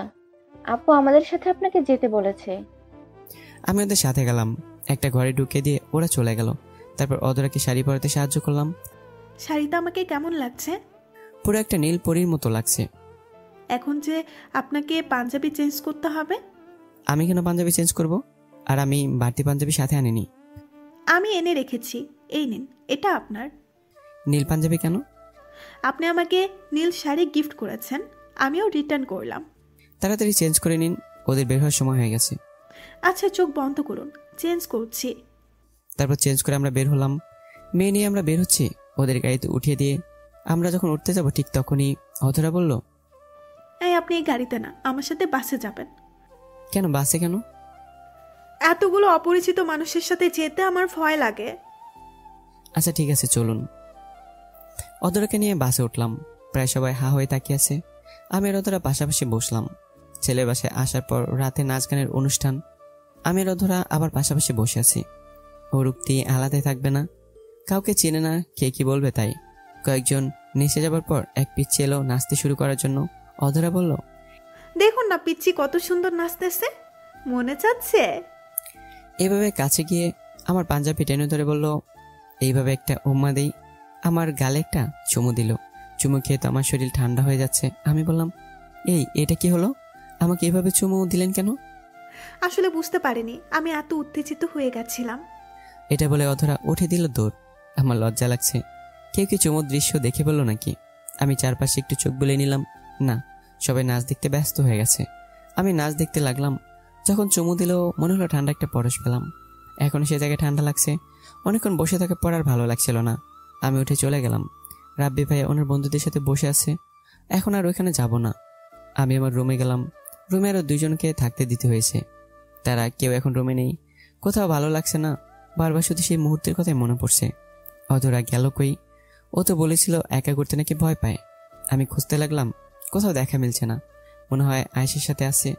আপু আমাদের সাথে আপনাকে যেতে বলেছে। আমি ওদের সাথে গেলাম। একটা ঘরে ঢুকে দিয়ে ওরা চলে গেল। তারপর অধরাকে শাড়ি পরাতে সাহায্য করলাম। শাড়িটা আমাকে কেমন লাগছে? পুরো একটা নীল পরীর মতো লাগছে। এখন যে আপনাকে পাঞ্জাবি চেঞ্জ করতে হবে। আমি কেন পাঞ্জাবি চেঞ্জ করব? আর আমি বাড়তি পাঞ্জাবি সাথে আনিনি। আমি এনে রেখেছি, এই নিন, এটা আপনার। নীল পাঞ্জাবি কেন? আপনি আমাকে নীল শাড়ি গিফট করেছেন, আমিও রিটার্ন করলাম। তাড়াতাড়ি চেঞ্জ করে নিন, ওদের বের হওয়ার সময় হয়ে গেছে। আচ্ছা, চোখ বন্ধ করুন, চেঞ্জ করছি। তারপর চেঞ্জ করে আমরা বের হলাম। মেয়ে নিয়ে আমরা বের হচ্ছি। ওদের গাড়িতে উঠিয়ে দিয়ে আমরা যখন উঠতে যাব ঠিক তখনই অধরা বলল, এই আপনি এই গাড়িতে না, আমার সাথে বাসে যাবেন। কেন বাসে কেন? এতগুলো অপরিচিত মানুষের সাথে যেতে আমার ভয় লাগে। আচ্ছা ঠিক আছে চলুন। অধরাকে নিয়ে বাসে উঠলাম। প্রায় সবাই হা হয়ে তাকিয়ে আছে। আমি আর অধরা পাশাপাশি বসলাম। ছেলের বাসায় আসার পর রাতে নাচ গানের অনুষ্ঠান। আমি আর অধরা আবার পাশাপাশি বসে আছি। ওর উক্তি আলাদাই থাকবে না, কাউকে চেনে না, কে কি বলবে তাই। কয়েকজন নেচে যাবার পর এক পিচ্চি এলো নাচতে শুরু করার জন্য। অধরা বলল, দেখুন না পিচ্চি কত সুন্দর নাচতেছে, মনে চাচ্ছে। এইভাবে কাছে গিয়ে আমার পাঞ্জাবি টেনে ধরে বলল, এইভাবে একটা উম্মা দেই। আমার গালে একটা চুমু দিল। চুমু খেয়ে তো আমার শরীর ঠান্ডা হয়ে যাচ্ছে। আমি বললাম, এটা কি হলো? আমাকে এভাবে চুমু দিলেন কেন? আসলে বুঝতে পারিনি, আমি এত উত্তেজিত হয়ে গেছিলাম। এটা বলে অধরা উঠে দিল দৌড়। আমার লজ্জা লাগছে। কেউ কি চুমুর দৃশ্য দেখে বলল নাকি? আমি চারপাশে একটু চোখ বুলিয়ে নিলাম। না, সবাই নাচ দেখতে ব্যস্ত হয়ে গেছে। আমি নাচ দেখতে লাগলাম। যখন চুমু দিল মনে হলো ঠান্ডা একটা পরশ পেলাম। এখন সে জায়গায় ঠান্ডা লাগছে। অনেকক্ষণ বসে থাকার পর আর ভালো লাগছিল না। আমি উঠে চলে গেলাম। রাব্বি ভাই ওনার বন্ধুদের সাথে বসে আছে। এখন আর ওইখানে যাব না। আমি আমার রুমে গেলাম। রুমে আরো দুইজনকে থাকতে দিতে হয়েছে। তারা কেউ এখন রুমে নেই। কোথাও ভালো লাগছে না। বারবার শুধু সেই মুহূর্তের কথাই মনে পড়ছে। অধরা গেল কই? ও তো বলেছিল একা করতে নাকি ভয় পায়। আমি খুঁজতে লাগলাম, কোথাও দেখা মিলছে না। মনে হয় আয়েশের সাথে আছে।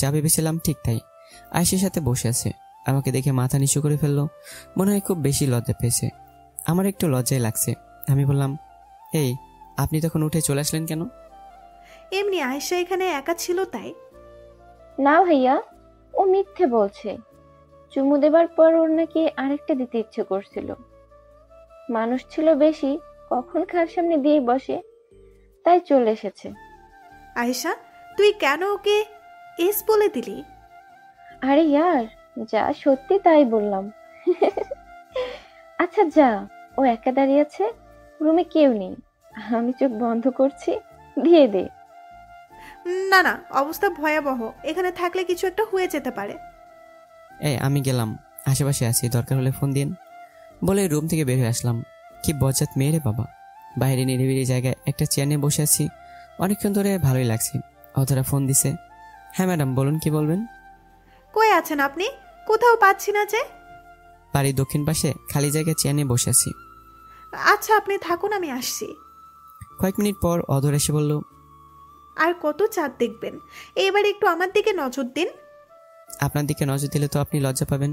যা ভেবেছিলাম ঠিক তাই। আয়েশের সাথে বসে আছে। আমাকে দেখে মাথা নিচু করে ফেললো। মনে হয় খুব বেশি লজ্জা পেয়েছে। আমার একটু লজ্জাই লাগছে। আমি বললাম, এই আপনি তখন উঠে চলে আসলেন কেন? এমনি আয়েশা এখানে একা ছিল তাই। না ভাইয়া, ও মিথ্যে বলছে। চুমু দেবার পর ওর নাকি আরেকটা দিতে ইচ্ছে করছিল। মানুষ ছিল বেশি, কখন খার সামনে দিয়ে বসে, তাই চলে এসেছে। আয়েশা, তুই কেন ওকে এস বলে দিলি? আরে ইয়ার, যা সত্যি তাই বললাম। আচ্ছা যা, ও একা দাঁড়িয়ে আছে, রুমে কেউ নেই, আমি চোখ বন্ধ করছি, দিয়ে দে। না না, অবস্থা ভয়াবহ, এখানে থাকলে কিছু একটা হয়ে যেতে পারে। আমি গেলাম, আশেপাশে আছি, দরকার হলে ফোন দিন বলে রুম থেকে বের হয়ে আসলাম। কি বজ্জাত মেয়ে রে বাবা। বাইরে নিরিবিলি জায়গায় একটা চেয়ার নিয়ে বসে আছি। অনেকক্ষণ ধরে ভালোই লাগছে। অধরা ফোন দিছে। হ্যাঁ ম্যাডাম বলুন, কি বলবেন? কই আছেন আপনি? কোথাও পাচ্ছি না যে। বাড়ির দক্ষিণ পাশে খালি জায়গায় চেয়ার নিয়ে বসে আছি। আচ্ছা আপনি থাকুন, আমি আসছি। কয়েক মিনিট পর অধর এসে বলল, আর কত চাঁদ দেখবেন, এইবার একটু আমার দিকে নজর দিন। আপনার দিকে নজর দিলে তো আপনি লজ্জা পাবেন,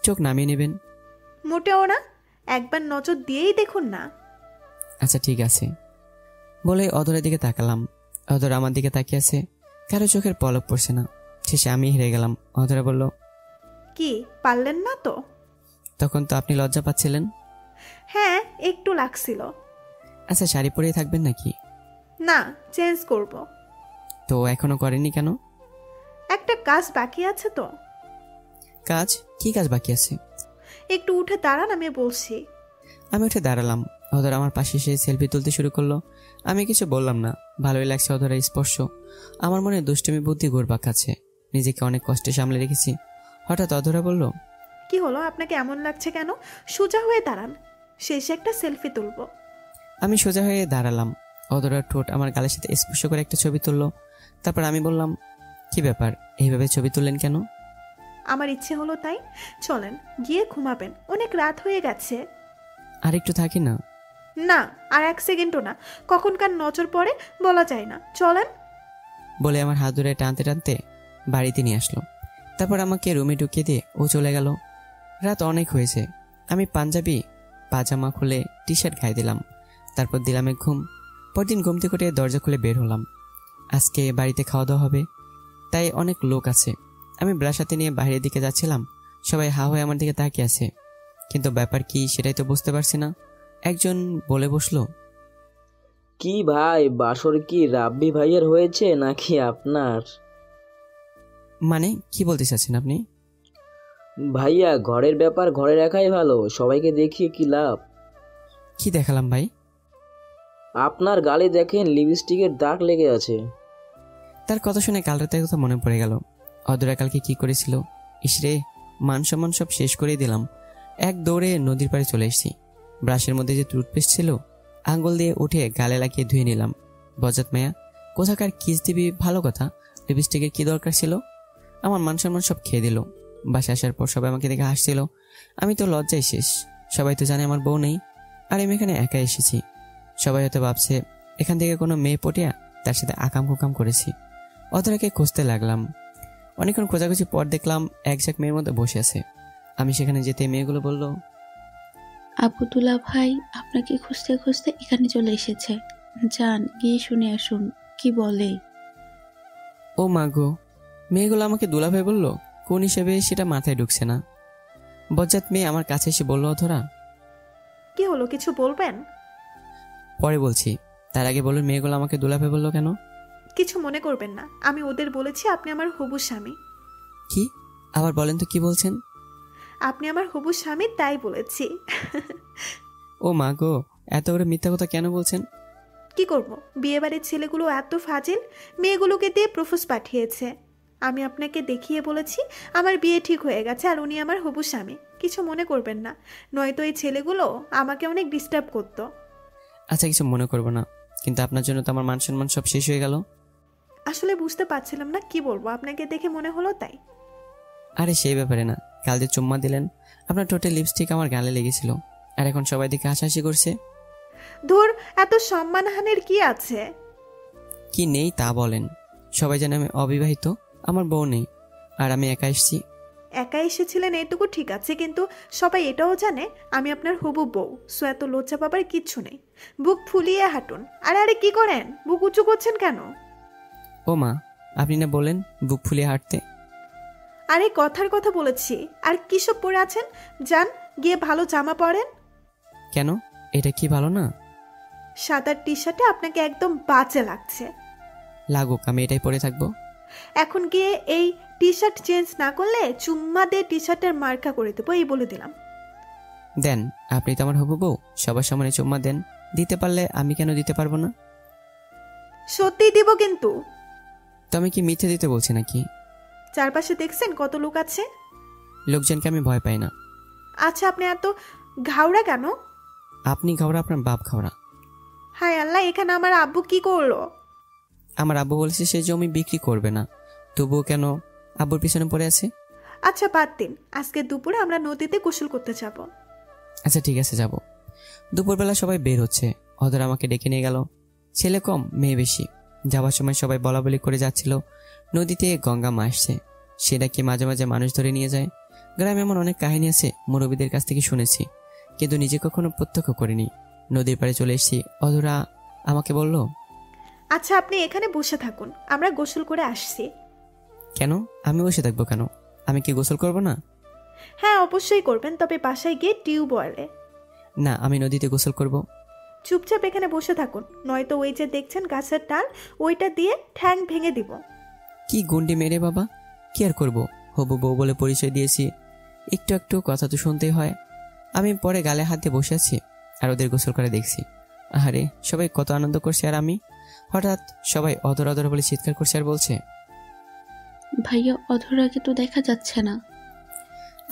চোখ নামিয়ে নেবেন। মোটেও না, একবার নজর দিয়েই দেখুন না। আচ্ছা ঠিক আছে বলে অধরের দিকে তাকালাম। অধর আমার দিকে তাকিয়ে আছে। কারো চোখের পলক পড়ছে না। শেষে আমি হেরে গেলাম। অধরা বলল, কি পারলেন না তো? তখন তো আপনি লজ্জা পাচ্ছিলেন। হ্যাঁ একটু লাগছিল। আচ্ছা শাড়ি পরেই থাকবেন নাকি? না, চেঞ্জ করব। তো এখনো করেননি কেন? একটা কাজ বাকি আছে তো। কাজ? কি কাজ বাকি আছে? একটু উঠে দাঁড়ান, আমি বলছি। আমি উঠে দাঁড়ালাম। অধর আমার পাশে এসে সেলফি তুলতে শুরু করলো। আমি কিছু বললাম না। ভালোই লাগছে অধরের স্পর্শ। আমার মনে দুষ্টুমি বুদ্ধি ঘুরপাক খাচ্ছে। নিজেকে অনেক কষ্টে সামলে রেখেছি। হঠাৎ অধরা বলল, কি হলো, আপনাকে এমন লাগছে কেন? সোজা হয়ে দাঁড়ান, শেষে একটা সেলফি তুলবো। আমি সোজা হয়ে দাঁড়ালাম। অধরার ঠোঁট আমার গালের সাথে স্পর্শ করে একটা ছবি তুললো। তারপর আমি বললাম, কি ব্যাপার, এইভাবে ছবি তুললেন কেন? আমার ইচ্ছে হলো তাই। চলেন গিয়ে ঘুমাবেন, অনেক রাত হয়ে গেছে। আর একটু থাকি না। না, আর 1 সেকেন্ডও না, কখনকার নজর পড়ে বলা যায় না। চলেন। বলে আমার হাত ধরে টানতে টানতে বাড়িতে নিয়ে আসলো। তারপর আমাকে রুমে ঢুকিয়ে দিয়ে ও চলে গেল। রাত অনেক হয়েছে। আমি পাঞ্জাবি পাজামা খুলে টি শার্ট গায়ে দিলাম। তারপর দিলাম এক ঘুম। পরদিন ঘুম থেকে উঠে দরজা খুলে বের হলাম। আজকে বাড়িতে খাওয়া দাওয়া হবে, তাই অনেক লোক আছে। আমি ব্রাশ হাতে নিয়ে বাইরের দিকে যাচ্ছিলাম। সবাই হা হয়ে আমার দিকে তাকিয়ে আছে, কিন্তু ব্যাপার কি সেটাই তো বুঝতে পারছি না। একজন বলে বসলো, কি ভাই, বাসর কি রাব্বি ভাইয়ের হয়েছে নাকি আপনার? মানে কি বলতে চাচ্ছেন আপনি? ভাইয়া, ঘরের ব্যাপার ঘরে রাখাই ভালো, সবাইকে দেখিয়ে কি লাভ? কি দেখালাম ভাই? আপনার গালে দেখেন লিপস্টিকের দাগ লেগে আছে। তার কথা শুনে কাল রাতের কথা মনে পড়ে গেল। অধরা কালকে কি করেছিল। ইসরে, মান সম্মান সব শেষ করে দিলাম। এক দৌড়ে নদীর পাড়ে চলে এসেছি। ব্রাশের মধ্যে যে টুথপেস্ট ছিল, আঙ্গুল দিয়ে উঠে গালে লাগিয়ে ধুয়ে নিলাম। বজাত মেয়া, কোথাকার কিস দিবি ভালো কথা, লিপস্টিকের কি দরকার ছিল? আমার মান সম্মান সব খেয়ে দিল। বাসায় আসার পর সবাই আমাকে দেখে হাসছিল। আমি তো লজ্জায় শেষ। সবাই তো জানে আমার বউ নেই, আর আমি এখানে একা এসেছি। সবাই হয়তো ভাবছে এখান থেকে কোনো মেয়ে পটিয়া তার সাথে আকাম কুকাম করেছি। অধরাকে খুঁজতে লাগলাম। অনেকক্ষণ খোঁজাখুঁজি পর দেখলাম এক ঝাঁক মেয়ের মধ্যে বসে আছে। আমি সেখানে যেতে মেয়েগুলো বলল, আবুদুল্লাহ ভাই আপনাকে খুঁজতে খুঁজতে এখানে চলে এসেছে, যান গিয়ে শুনে আসুন কি বলে। ও মা গো, মেয়েগুলো আমাকে দুলাভাই বলল, কোন হিসেবে সেটা মাথায় ঢুকছে না। বজ্জাত মেয়ে আমার কাছে এসে বলল, অধরা কি হলো, কিছু বলবেন? পরে বলছি, তার আগে বলুন মেয়েগুলো আমাকে দুলাভাই বললো কেন? কিছু মনে করবেন না, আমি ওদের বলেছি আপনি আমার হবু স্বামী। কি? আবার বলেন তো, কি বলছেন? আপনি আমার হবু স্বামী তাই বলেছি। ও মা গো, এত করে মিথ্যা কথা কেন বলছেন? কি করব, বিয়ে বাড়ির ছেলেগুলো এত ফাজিল, মেয়েগুলোকে দিয়ে প্রপোজ পাঠিয়েছে। আমি আপনাকে দেখিয়ে বলেছি আমার বিয়ে ঠিক হয়ে গেছে আর উনি আমার হবু স্বামী। কিছু মনে করবেন না, নয়তো এই ছেলেগুলো আমাকে অনেক ডিস্টার্ব করতো। আচ্ছা, কিছু মনে করবো না, কিন্তু আপনার জন্য তো আমার মান সম্মান সব শেষ হয়ে গেল। আসলে বুঝতে পারছিলাম না কি বলবো, আপনাকে দেখে মনে হলো তাই। আরে সেই ব্যাপারে না, কাল যে চুম্মা দিলেন, আপনার ঠোঁটে লিপস্টিক আমার গালে লেগেছিল, আর এখন সবাই দিকে হাসাহাসি করছে। ধুর, এত সম্মানহানির কি আছে? কি নেই তা বলেন? সবাই জানে আমি অবিবাহিত, আমার বউ নেই, আর আমি একা এসেছি। একা এসেছিলেন এইটুকু ঠিক আছে, কিন্তু সবাই এটাও জানে আমি আপনার হবু বউ। সো এত লজ্জা পাবার কিচ্ছু নেই, বুক ফুলিয়ে হাঁটুন। আরে আরে কি করেন, বুক উঁচু করছেন কেন? ও মা, আপনি না বলেন বুক ফুলিয়ে হাঁটতে? আরে কথার কথা বলেছি, আর কি সব পরে আছেন? যান গিয়ে ভালো জামা পরেন। কেন, এটা কি ভালো না? সাদা টি শার্টে আপনাকে একদম বাজে লাগছে। লাগুক, আমি এটাই পরে থাকবো। এখন গিয়ে এই টি শার্ট চেঞ্জ না করলে চুম্মা দিয়ে টি শার্টের মার্কা করে দেবো, এই বলে দিলাম। দেন, আপনি তো আমার হবু বউ, সবার সামনে চুম্মা দেন। দিতে পারলে আমি কেন দিতে পারবো না? সত্যিই দিব কিন্তু। তো আমি কি মিথ্যে দিতে বলছি নাকি? চারপাশে দেখছেন কত লোক আছে। লোকজনকে আমি ভয় পাই না। আচ্ছা, আপনি এত ঘাওড়া কেন? আপনি ঘাওড়া, আপনার বাপ ঘাওড়া। হায় আল্লাহ, এখানে আমার আব্বু কি করলো? আমার আব্বু বলেছে সে জমি বিক্রি করবে না, তবুও কেন আব্বুর পিছনে পড়ে আছে? আচ্ছা বাদ দিন, আজকে দুপুরে আমরা নদীতে গোসল করতে যাব। আচ্ছা ঠিক আছে, যাব। দুপুরবেলা সবাই বের হচ্ছে। অধরা আমাকে ডেকে নিয়ে গেল। ছেলে কম মেয়ে বেশি। যাওয়ার সময় সবাই বলাবলি করে যাচ্ছিল নদীতে গঙ্গা মা আসছে, সেটা কি মাঝে মাঝে মানুষ ধরে নিয়ে যায়। গ্রামে এমন অনেক কাহিনী আছে, মুরব্বীদের কাছ থেকে শুনেছি, কিন্তু নিজে কখনো প্রত্যক্ষ করিনি। নদীর পাড়ে চলে এসেছি। অধরা আমাকে বলল, আচ্ছা আপনি এখানে বসে থাকুন, আমরা গোসল করে আসছি। কেন আমি বসে থাকবো কেন? আমি কি গোসল করব না? হ্যাঁ অবশ্যই করবেন, তবে বাসায় গিয়ে টিউবওয়েলে। না, আমি নদীতে গোসল করব। চুপচাপ এখানে বসে থাকুন, নয়তো ওই যে দেখছেন গাছের ডাল, ওইটা দিয়ে ঠ্যাং ভেঙে দিব। কি গুন্ডি মেরে বাবা, কি আর করবো, হবু বউ বলে পরিচয় দিয়েছি, একটু একটু কথা তো শুনতেই হয়। আমি পরে গালে হাত দিয়ে বসে আছি আর ওদের গোসল করে দেখছি। আহারে, সবাই কত আনন্দ করছে, আর আমি হঠাৎ সবাই অদর অদর বলে চিৎকার করছে আর বলছে, ভাইয়া অধরাকে তো দেখা যাচ্ছে না।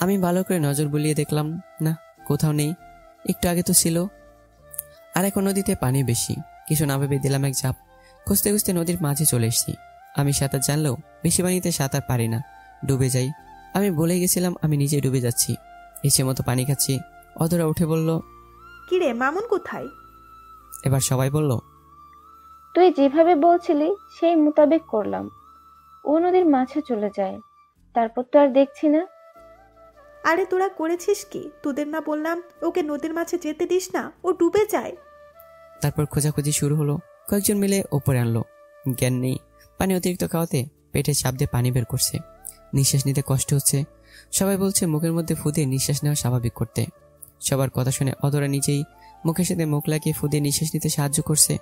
আমি ভালো করে নজর বুলিয়ে দেখলাম, না কোথাও নেই। একটু আগে তো ছিল। আর এখন নদীতে পানি বেশি। কিছু না ভেবে দিলাম এক ঝাঁপ। খুঁজতে খুঁজতে নদীর মাঝে চলে এসেছি। আমি সাঁতার জানলেও বেশি পানিতে সাঁতার পারি না, ডুবে যাই। আমি বলে গেছিলাম আমি নিজে ডুবে যাচ্ছি। ইচ্ছে মতো পানি খাচ্ছি। অধরা উঠে বলল, কিরে মামুন কোথায়? এবার সবাই বলল, তুই যেভাবে বলছিলি সেই মোতাবেক করলাম। ও নদীর মাঝে চলে যায়, তারপর তো আর দেখছি না। আরে তোরা করেছিস কি? তোদের না বললাম ওকে নদীর মাঝে যেতে দিস না, ও ডুবে যায়। তারপর খোঁজাখুঁজি শুরু হলো। কয়েকজন মিলে ওপরে আনলো। জ্ঞান নেই। পানি অতিরিক্ত খাওয়াতে পেটে চাপ দিয়ে পানি বের করছে। নিঃশ্বাস নিতে কষ্ট হচ্ছে। সবাই বলছে মুখের মধ্যে ফু দিয়ে নিঃশ্বাস নেওয়া স্বাভাবিক করতে। সবার কথা শুনে অধরা নিজেই মুখের সাথে মুখ লাগিয়ে ফু দিয়ে নিঃশ্বাস নিতে সাহায্য করছে।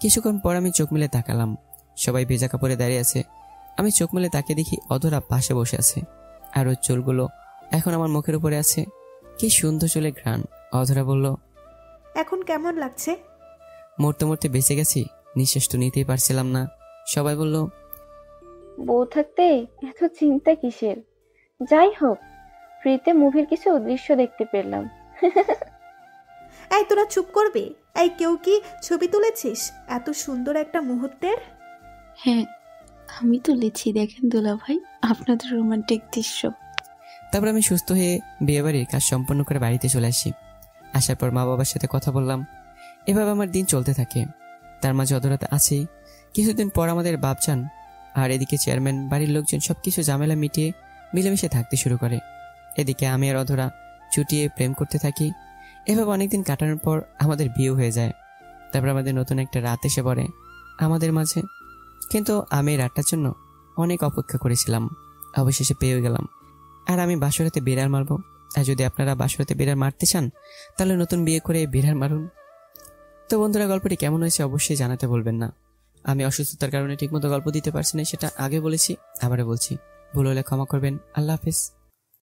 কিছুক্ষণ পর আমি চোখ মেলে তাকালাম। সবাই ভেজা কাপড়ে দাঁড়িয়ে আছে। আমি চোখ মেলে তাকে দেখি অধরা পাশে বসে আছে, আর ওর চুলগুলো এখন আমার মুখের উপরে আছে। কি সুন্দর চুলের ঘ্রাণ। অধরা বলল, এখন কেমন লাগছে? মরতে মরতে বেঁচে গেছি, নিঃশ্বাস তো নিতেই পারছিলাম না। সবাই বলল, বউ থাকতে এত চিন্তা কিসের? যাই হোক, ফ্রিতে মুভির কিছু দৃশ্য দেখতে পেলাম। এই তোরা চুপ করবি? এই কেউ কি ছবি তুলেছিস এত সুন্দর একটা মুহূর্তের? হ্যাঁ, আমি তুলেছি। দেখেন দুলা ভাই, আপনাদের রোমান্টিক দৃশ্য। তারপর আমি সুস্থ হয়ে বিয়েবাড়ির কাজ সম্পন্ন করে বাড়িতে চলে আসি। আসার পর মা বাবার সাথে কথা বললাম। এভাবে আমার দিন চলতে থাকে। তার মাঝে অধরাতে আছেই। কিছুদিন পর আমাদের বাপজান আর এদিকে চেয়ারম্যান, বাড়ির লোকজন সবকিছু ঝামেলা মিটিয়ে মিলেমিশে থাকতে শুরু করে। এদিকে আমি আর অধরা চুটিয়ে প্রেম করতে থাকি। এভাবে অনেকদিন কাটানোর পর আমাদের বিয়ে হয়ে যায়। তারপর আমাদের নতুন একটা রাত এসে পড়ে আমাদের মাঝে। কিন্তু আমি এই রাতটার জন্য অনেক অপেক্ষা করেছিলাম, অবশেষে পেয়ে গেলাম। আর আমি বাসরাতে বিড়াল মারবো। আর যদি আপনারা বাসরাতে বিড়াল মারতে চান তাহলে নতুন বিয়ে করে বিড়াল মারুন। তো বন্ধুরা, গল্পটি কেমন হয়েছে অবশ্যই জানাতে বলবেন না। আমি অসুস্থতার কারণে ঠিকমতো গল্প দিতে পারছি না, সেটা আগে বলেছি, আবারও বলছি। ভুল হলে ক্ষমা করবেন। আল্লাহ হাফেজ।